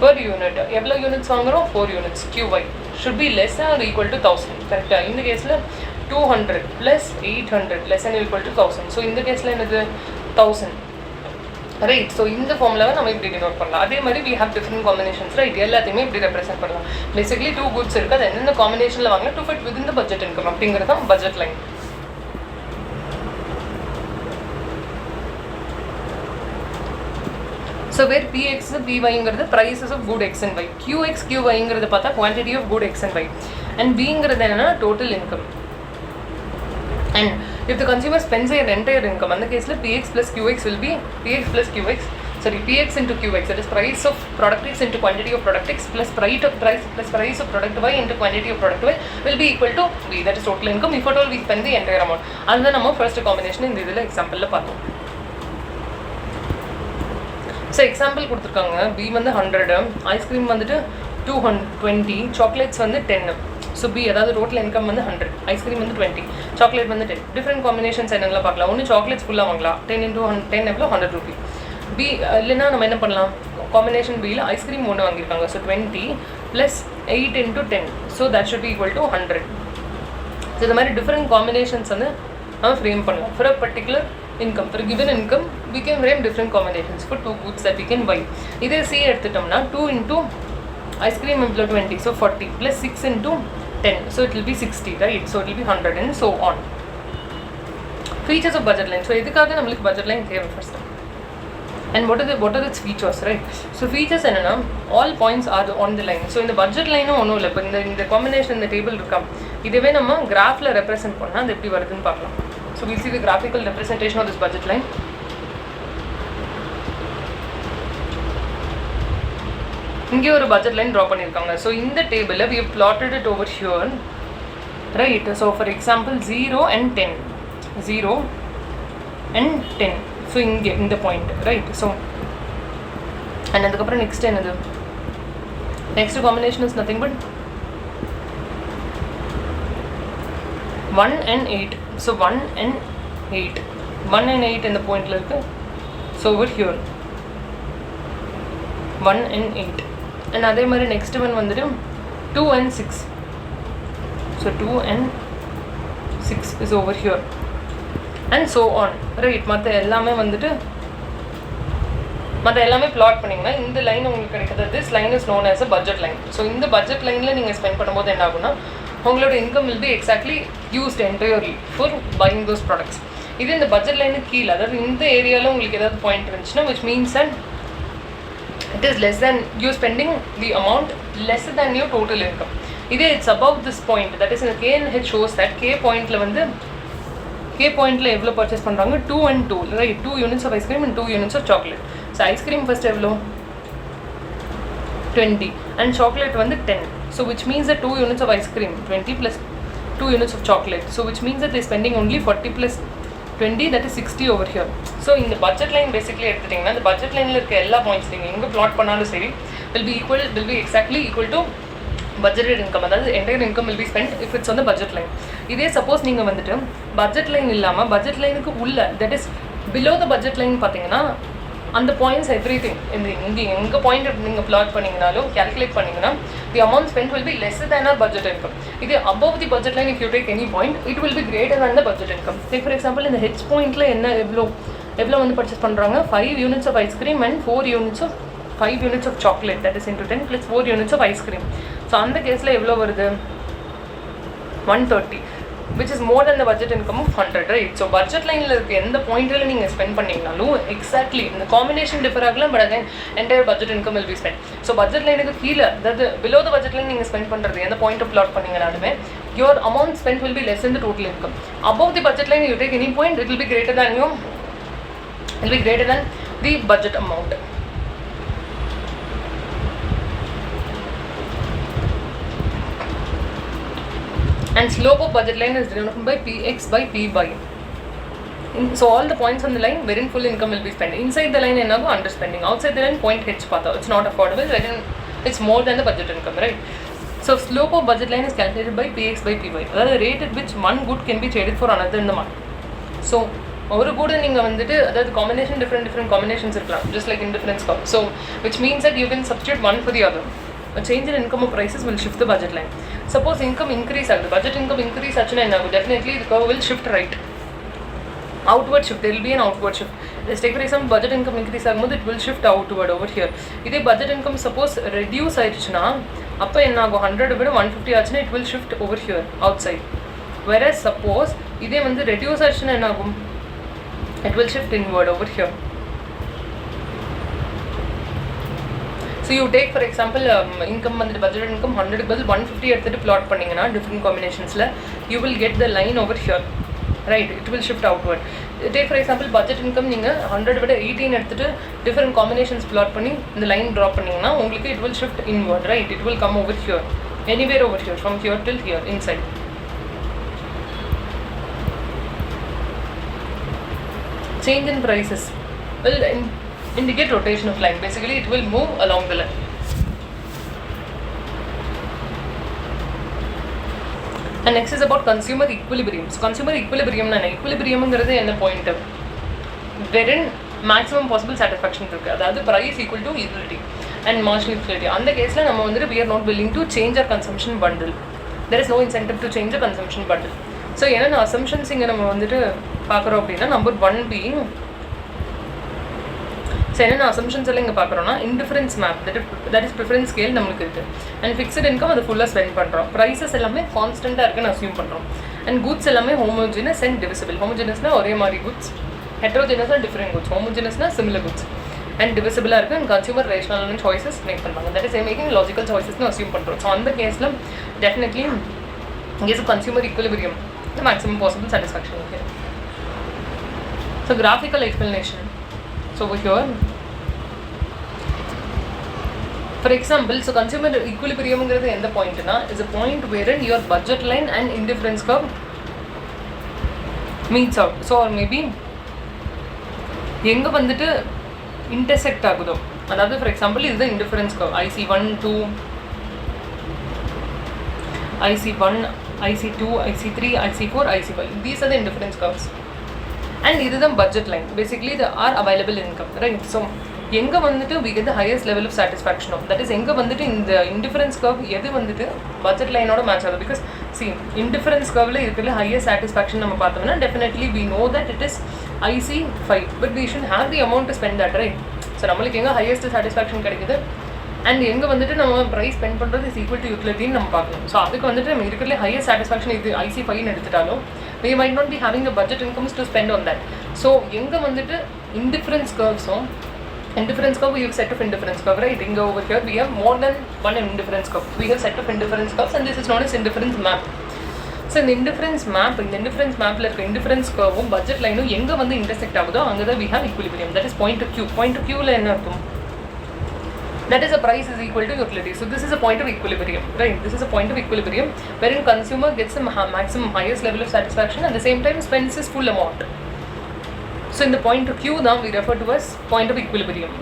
பர் யூனிட், எவ்வளோ யூனிட்ஸ் வாங்குறோம் 4 units. Qy should be less than or equal to 1000. கரெக்டாக இந்த கேஸில் 200 plus 800 less than or equal to 1000. So இந்த கேஸில் என்னது 1000, ரைட்? ஸோ இந்த ஃபார்முலாவை நம்ம இப்படி டினோட் பண்ணலாம். அதே மாதிரி we have different combinations, right? எல்லாத்தையுமே இப்படி ரெப்ரசென்ட் பண்ணலாம். பேசிக்கலி 2 goods இருக்குது, அது எந்தெந்த காம்பினேஷனில் வாங்கலாம் to fit within the budget income அப்படிங்கிறது தான் budget line. So where Px Pyங்கிறது prices of good X and Y, Qx Qyங்கிறது பார்த்தா quantity of good X and Y, and Bங்கிறது என்னன்னா total income. And if the consumer spends their entire income, in the case Px plus Qx will be Px into Qx, that is price of product X into quantity of product X plus price of product Y into quantity of product Y will be equal to B, that is total income if at all we spend the entire amount. அதுதான் நம்ம first combination இந்த இதில் எக்ஸாம்பிளில் பார்த்தோம். So example கொடுத்துருக்காங்க, B வந்து 100, ice cream வந்துட்டு 220, chocolates வந்து 10. So B அதாவது டோட்டல் இன்கம் வந்து 100, ஐஸ்கிரீம் வந்து 20, சாக்லேட் வந்து 10. டிஃப்ரெண்ட் காம்பினேஷன்ஸ் என்னெல்லாம் பார்க்கலாம். ஒன்று சாக்லேட்ஸ் ஃபுல்லாக வாங்கலாம், 10 into 10 எவ்வளோ 100 rupees. பி இல்லைன்னா நம்ம என்ன பண்ணலாம், காம்பினேஷன் பியில் ஐஸ்கிரீம் ஒன்று வாங்கியிருக்காங்க. So 20 + 8 × 10, so that should be equal to 100. So இந்த மாதிரி டிஃப்ரெண்ட் காம்பினேஷன்ஸ் வந்து நம்ம ஃப்ரேம் பண்ணலாம். For a particular income, for a given income we can frame different combinations for two goods that we can buy. இதே C எடுத்துட்டோம்னா 2 into ice cream will be 20, so 40 + 6 into 10, so it will be 60, right? So it will be 100 and so on. Features of budget line. So எதுக்காக நம்மளுக்கு budget line தேவை first, and what are its features, right? So features என்னன்னா all points are on the line. So இந்த budget line ஒன்றும் இல்லை. இப்போ இந்த combination இந்த table இருக்கா, இதுவே நம்ம கிராஃபில் ரெப்ரசென்ட் பண்ணால் அது எப்படி வருதுன்னு பார்க்கலாம். So we'll see the graphical representation of this budget line. இங்கே ஒரு budget line draw பண்ணியிருக்காங்க. So இந்த table we have plotted it over here, right? So for example 0 and 10, 0 and 10. So இங்கே இந்த point, right? So and அதுக்கப்புறம் next என்னது, next combination is nothing but 1 and 8. So 1 and 8, 1 and 8 in the point like that. So over here 1 and 8, and adhe mari next one vandu 2 and 6. So 2 and 6 is over here and so on, right? மத்த எல்லாமே வந்துட்டு மத்த எல்லாமே plot பண்ணீங்கன்னா இந்த line உங்களுக்கு கிடைக்குது. this line is known as a budget line. So இந்த budget lineல நீங்க ஸ்பெண்ட் பண்ணும்போது என்ன ஆகும்னா உங்களோட income will be exactly used entirely for buying those products. இது இந்த பட்ஜெட் லைனுக்கு கீழே, அதாவது இந்த ஏரியாவில் உங்களுக்கு ஏதாவது பாயிண்ட் இருந்துச்சுன்னா which means that it is less than you spending the amount less than your total income. இதே it's above this point, that is in the K and H shows that K பாயிண்ட்ல வந்து K பாயிண்ட்ல எவ்வளோ purchase பண்ணுறாங்க, 2 and 2, right? 2 units of ice cream and 2 units of chocolate. So ice cream first எவ்வளோ 20 and chocolate வந்து 10. So which means that 2 units of ice cream 20 plus 2 units of chocolate, so which means that they are spending only 40 plus 20, that is 60 over here. So in the budget line basically எடுத்துட்டீங்கன்னா இந்த budget line இருக்க எல்லா points நீங்கள் எங்கே plot பண்ணாலும் சரி will be exactly equal to budgeted income, அதாவது entire income will be spent if it's on the budget line. இதே சப்போஸ் நீங்கள் வந்துட்டு budget line இல்லாமல் budget lineக்கு உள்ள, that is below the budget line பார்த்தீங்கன்னா அந்த பாயிண்ட்ஸ் எவ்ரிதிங் இந்த இங்கே எங்கே பாயிண்ட் நீங்கள் பிளாட் பண்ணிங்கனாலும் கேல்குலேட் பண்ணிங்கன்னா the amount spent will be lesser than our budget income. இது above the budget line if you take any point it will be greater than the budget income. Take for example இந்த H பாயிண்ட்ல என்ன எவ்வளோ வந்து purchase பண்ணுறாங்க, 5 units of ice cream and 5 units of chocolate, that is into 10 plus 4 units of ice cream. So அந்த கேஸில் எவ்வளோ வருது 130, which is more than the budget income of 100, right? So budget line la irukku endha point la neenga spend panningnalu exactly in the combination differ agala, but again entire budget income will be spent. So budget line ku keela, that below the budget line neenga spend pandrathu endha point of plot panninganalume your amount spent will be less than the total income. Above the budget line you take any point, it will be greater than the budget amount. And slope of budget line is denoted by Px by P by. So all the points on the line wherein full income will be spent. Inside the line ennago underspending. Outside the line point H patha. It's not affordable. Wherein it's more than the budget income, right? So slope of budget line is calculated by Px by Py. That is the rate at which one good can be traded for another in the market. So ஒரு கூட நீங்கள் வந்துட்டு அதாவது combination different combinations இருக்கலாம், just like indifference curve. So which means that you can substitute one for the other. A change in income of prices will shift the budget line. Suppose income increase agudhu, budget income increase achuna enna agudhu, definitely the curve will shift right, outward shift. There will be an outward shift. Let's take for example budget income increase agumodhu it will shift outward over here. Idhe budget income suppose reduce airuchuna appo enna agum 100 vidu 150 aachuna it will shift over here outside. Whereas suppose idhe vandu reduce airuchuna enna agum, it will shift inward over here. So you take for example income வந்து budgeted income 100 க்கு பதில் 150 எடுத்துட்டு plot பண்ணீங்கன்னா different combinationsல you will get the line over here, right? It will shift outward. Take for example budget income நீங்க 100 விட 18 எடுத்துட்டு different combinations plot பண்ணி இந்த line draw பண்ணீங்கன்னா உங்களுக்கு it will shift inward, right? It will come over here, anywhere over here, from here till here inside. Change in prices will indicate rotation of line. Basically it will move along the line. And next is about consumer equilibrium. So consumer equilibrium na equilibrium engiradhu enna point wherein maximum possible satisfaction இருக்குது. அதாவது price equal to utility and marginal utility. அந்த கேஸில் நம்ம வந்துட்டு we are not willing to change our consumption bundle. There is no incentive to change the consumption bundle. So என்னென்ன assumptions இங்கே நம்ம வந்துட்டு பார்க்குறோம் அப்படின்னா, நம்பர் 1 பீயிங், ஸோ என்னென்ன அசம்ஷன்ஸ் எல்லாம் இங்கே பார்க்குறோன்னா, indifference map that is preference scale நம்மளுக்கு இருக்குது. அண்ட் ஃபிக்ஸ்ட் இன்கம் அது ஃபுல்லாக ஸ்பெண்ட் பண்ணுறோம். ப்ரைஸஸ் எல்லாமே கான்ஸ்டண்ட்டாக இருக்குன்னு அசியூம் பண்ணுறோம். அண்ட் குட்ஸ் எல்லாமே ஹோமோஜினஸ் அண்ட் டிவிசிபிள். ஹோமோஜினஸ்னால் ஒரே மாதிரி குட்ஸ், ஹெட்ரோஜினஸ்னால் டிஃப்ரெண்ட் குட்ஸ், ஹோமோஜினஸ்னால் சிமிலர் குட்ஸ் அண்ட் டிவிசிபிளாக இருக்குது. அண்ட் கன்சூமர் ரேஷனலான சாய்ஸஸ் மேக் பண்ணுறாங்க. தட் இஸ் மேக்கிங் லாஜிக்கல் சாய்ஸஸ்னு அசியூம் பண்ணுறோம். ஸோ அந்த கேஸில் definitely is consumer equilibrium the maximum possible satisfaction here. So graphical explanation. So over here, for example, so consumer equilibrium ங்கிறது எந்த பாயிண்ட்னா is a point wherein your budget line and indifference curve meets out. So or maybe எங்க வந்துட்டு intersect ஆகுதோ, அதாவது for example இது the indifference curve IC1 2 IC1 IC2 IC3 IC4 IC5. These are the indifference curves. And this is the budget line. Basically the are available income, right? So எங்க வந்துட்டு we get the highest level of satisfaction of, that is எங்க வந்துட்டு இந்த indifference curve எது வந்துட்டு budget line ஓட match ஆகுது. Because see indifference curveல இருக்கிற highest satisfaction நம்ம பார்த்தோம்னா definitely we know that it is IC5, but we should have the amount to spend that, right? So நம்மளுக்கு எங்க highest satisfaction கிடைக்குது அண்ட் எங்கே வந்துட்டு நம்ம ப்ரைஸ் ஸ்பெண்ட் பண்ணுறது இஸ் ஈக்குவல் டு யூட்டிலிட்டின்னு நம்ம பார்க்கணும். ஸோ அதுக்கு வந்துட்டு நம்ம இருக்கிறதுல ஹையஸ்ட் சாட்டிஸ்ஃபேக்ஷன் இது IC5ன்னு எடுத்துட்டாலும் we might not be having the budget incomes to spend on that. So எங்கே வந்துட்டு indifference curveஸும் indifference curve we have set of indifference curve, right? இங்கே over here we have more than one indifference curve. We have set of indifference curves and this is known as indifference map. So இந்த indifference மேப்பில் இருக்க indifference curveம் budget லைனும் எங்கே வந்து intersect ஆகுதோ அங்கே தான் we have equilibrium. That is point to Q. Point to Qல என்ன இருக்கும்? That is a price is equal to utility. So this is a point of equilibrium, right? This is a point of equilibrium wherein consumer gets the maximum highest level of satisfaction and at the same time spends his full amount. So in the point to Q now we refer to as point of equilibrium.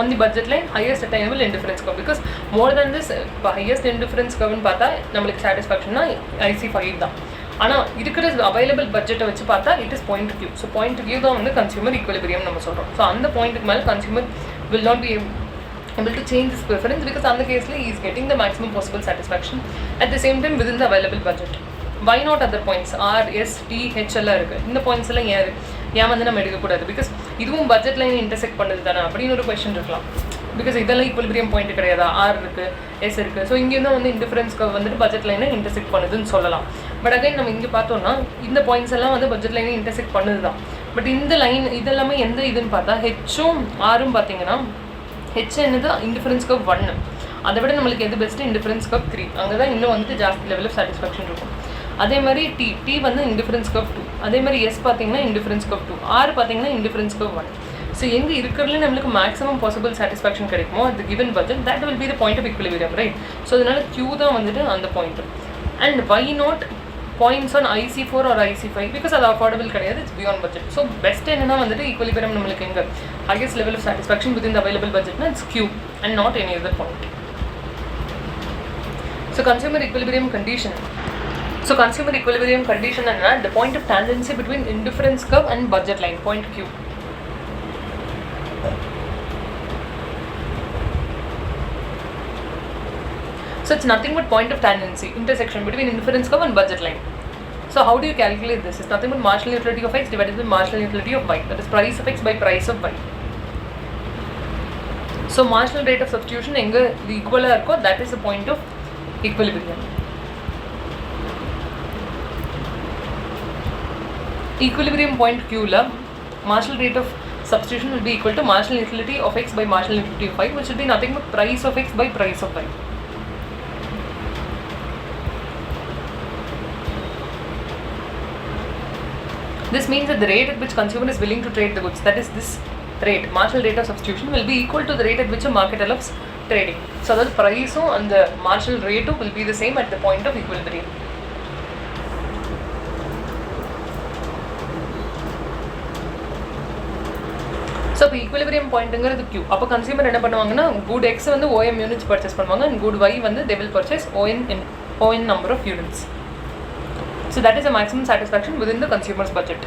On the budget line highest attainable indifference curve, because more than this highest indifference curve னு பார்த்தா நம்மளுக்கு satisfaction IC5 தான். ஆனால் இருக்கிற available பட்ஜெட்டை வச்சு பார்த்தா it is point Q. So point Q தான் வந்து கன்சியூமர் ஈக்குவலிபிரியம் நம்ம சொல்கிறோம். ஸோ அந்த பாயிண்ட்டுக்கு மேலே consumer will not be able to change this preference because on the case he is getting the maximum possible satisfaction at the same time within the available budget. Why not other points R, S, T, H எல்லாம் இருக்குது. இந்த points எல்லாம் ஏன் வந்து நம்ம எடுக்கக்கூடாது? Because இதுவும் budget line intersect பண்ணுது தானே அப்படின்னு ஒரு கொஸ்டின் இருக்கலாம். பிகாஸ் இதெல்லாம் ஈக்குவலிபிரியம் பாயிண்ட் கிடையாது, ஆர் இருக்குது, எஸ் இருக்குது. ஸோ இங்கே தான் வந்து இன்டிஃபரன்ஸ் கர்வ் வந்துட்டு பட்ஜெட் லைனை இன்டர்செக்ட் பண்ணுதுன்னு சொல்லலாம். பட் அகைன் நம்ம இங்கே பார்த்தோம்னா இந்த பாயிண்ட்ஸ் எல்லாம் வந்து பட்ஜெட் லைனை இன்டர்செக்ட் பண்ணுது தான். பட் இந்த லைன் இதெல்லாமே எந்த இதுன்னு பார்த்தா ஹெச்சும் ஆரும் பார்த்தீங்கன்னா ஹெச் என்னது இன்டிஃபரன்ஸ் கர்வ் 1, அதை விட நம்மளுக்கு எது பெஸ்ட்டு இன்டிஃபரன்ஸ் கர்வ் 3. அங்கே தான் இன்னும் வந்து ஜாஸ்தி லெவல் ஆஃப் சாட்டிஸ்ஃபேக்ஷன் இருக்கும். அதே மாதிரி டி வந்து இன்டிஃபரன்ஸ் கர்வ் 2, அதே மாதிரி எஸ் பார்த்தீங்கன்னா இன்டிஃபரன்ஸ் கர்வ் 2, ஆர் பார்த்தீங்கன்னா இன்டிஃபரன்ஸ் கர்வ் 1. ஸோ எங்கே இருக்கிறதுல நம்மளுக்கு மேக்ஸிமம் பாசிபிள் சாட்டிஸ்ஃபேக்ஷன் கிடைக்குமோ அது given budget that will be the point of equilibrium, right? So அதனால Q தான் வந்துட்டு அந்த point. And why not points on IC4 or IC5 because அது அஃபோர்டபிள் கிடையாது, it's beyond budget. So best என்னன்னா வந்துட்டு ஈக்குவலிபிரியம் நம்மளுக்கு எங்கே highest level of satisfaction within the available பட்ஜெட்னா it's Q and not any other point. So consumer equilibrium condition. So consumer equilibrium condition and the point of tangency between indifference curve and budget line, point Q. So it's nothing but point of tangency, intersection between indifference curve and budget line. So how do you calculate this? It's nothing but marginal utility of X divided by marginal utility of Y, that is price of X by price of Y. So marginal rate of substitution enga equal ah irukko, that is the point of equilibrium. Equilibrium point Q la marginal rate of substitution will be equal to marginal utility of X by marginal utility of Y, which will be nothing but price of X by price of Y. This means that the rate at which consumer is willing to trade the goods, that is this rate, marginal rate of substitution, will be equal to the rate at which a market allows trading. So the price and the marginal rate will be the same at the point of equilibrium. So இப்போ equilibrium பாயிண்ட்டுங்கிறது Q. அப்போ consumer என்ன பண்ணுவாங்கன்னா good X வந்து OM units purchase பண்ணுவாங்க and good Y வந்து they will purchase ON number of units. So that is a maximum satisfaction within the consumer's budget.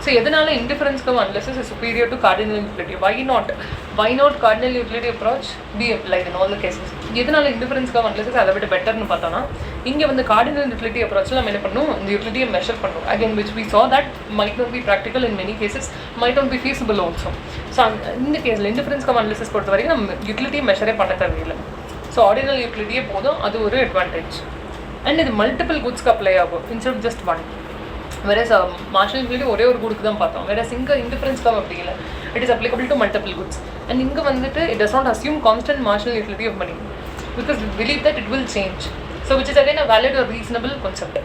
So so எதனால indifference come analysis is superior to cardinal utility? Why not cardinal utility approach be like in all the cases? எதனால indifference come analysis அதை விட பெட்டர்னு பார்த்தோன்னா, இங்கே வந்து cardinal utility அப்ரோச்சில் நம்ம என்ன பண்ணணும், இந்த யூட்டிலிட்டியை மெஷர் பண்ணணும். Again which we saw that might not be practical in many cases, might not be feasible also. So இந்த கேஸில் இன்டிஃபரன்ஸ் கம் அனாலிசிஸ் பொறுத்த வரைக்கும் நம்ம யூட்டிலிட்டியை மெஷரே பண்ண தேவையில்லை. ஸோ ஆர்டினல் யூட்டிலிட்டியே போதும், அது ஒரு அட்வான்டேஜ். அண்ட் இது மல்டிபிள் குட்ஸ்க்கு அப்ளை ஆகும் instead of just one. Whereas marginal utility ஒரே ஒரு குட்க்கு தான் பார்த்தோம். வேறஸ் இங்கே இன்டிஃபரன்ஸ் கம் அப்படி இல்லை, it is applicable to multiple goods. And இங்கே வந்துட்டு it does not assume constant marginal utility of money because we believe that it will change, so which is again a valid or reasonable concept.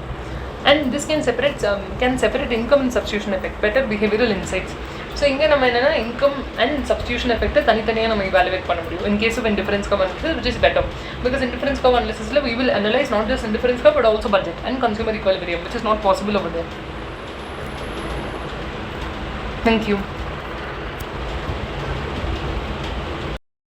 And this can separate income and substitution effect, better behavioral insights. So இங்கே நம்ம என்னென்னா income and substitution எஃபெக்ட்டை தனித்தனியாக நம்ம evaluate பண்ண முடியும் in case of indifference come analysis, which is better because indifference curve analysis we will analyze not just indifference curve but also budget and consumer equilibrium, which is not possible over there. Thank you.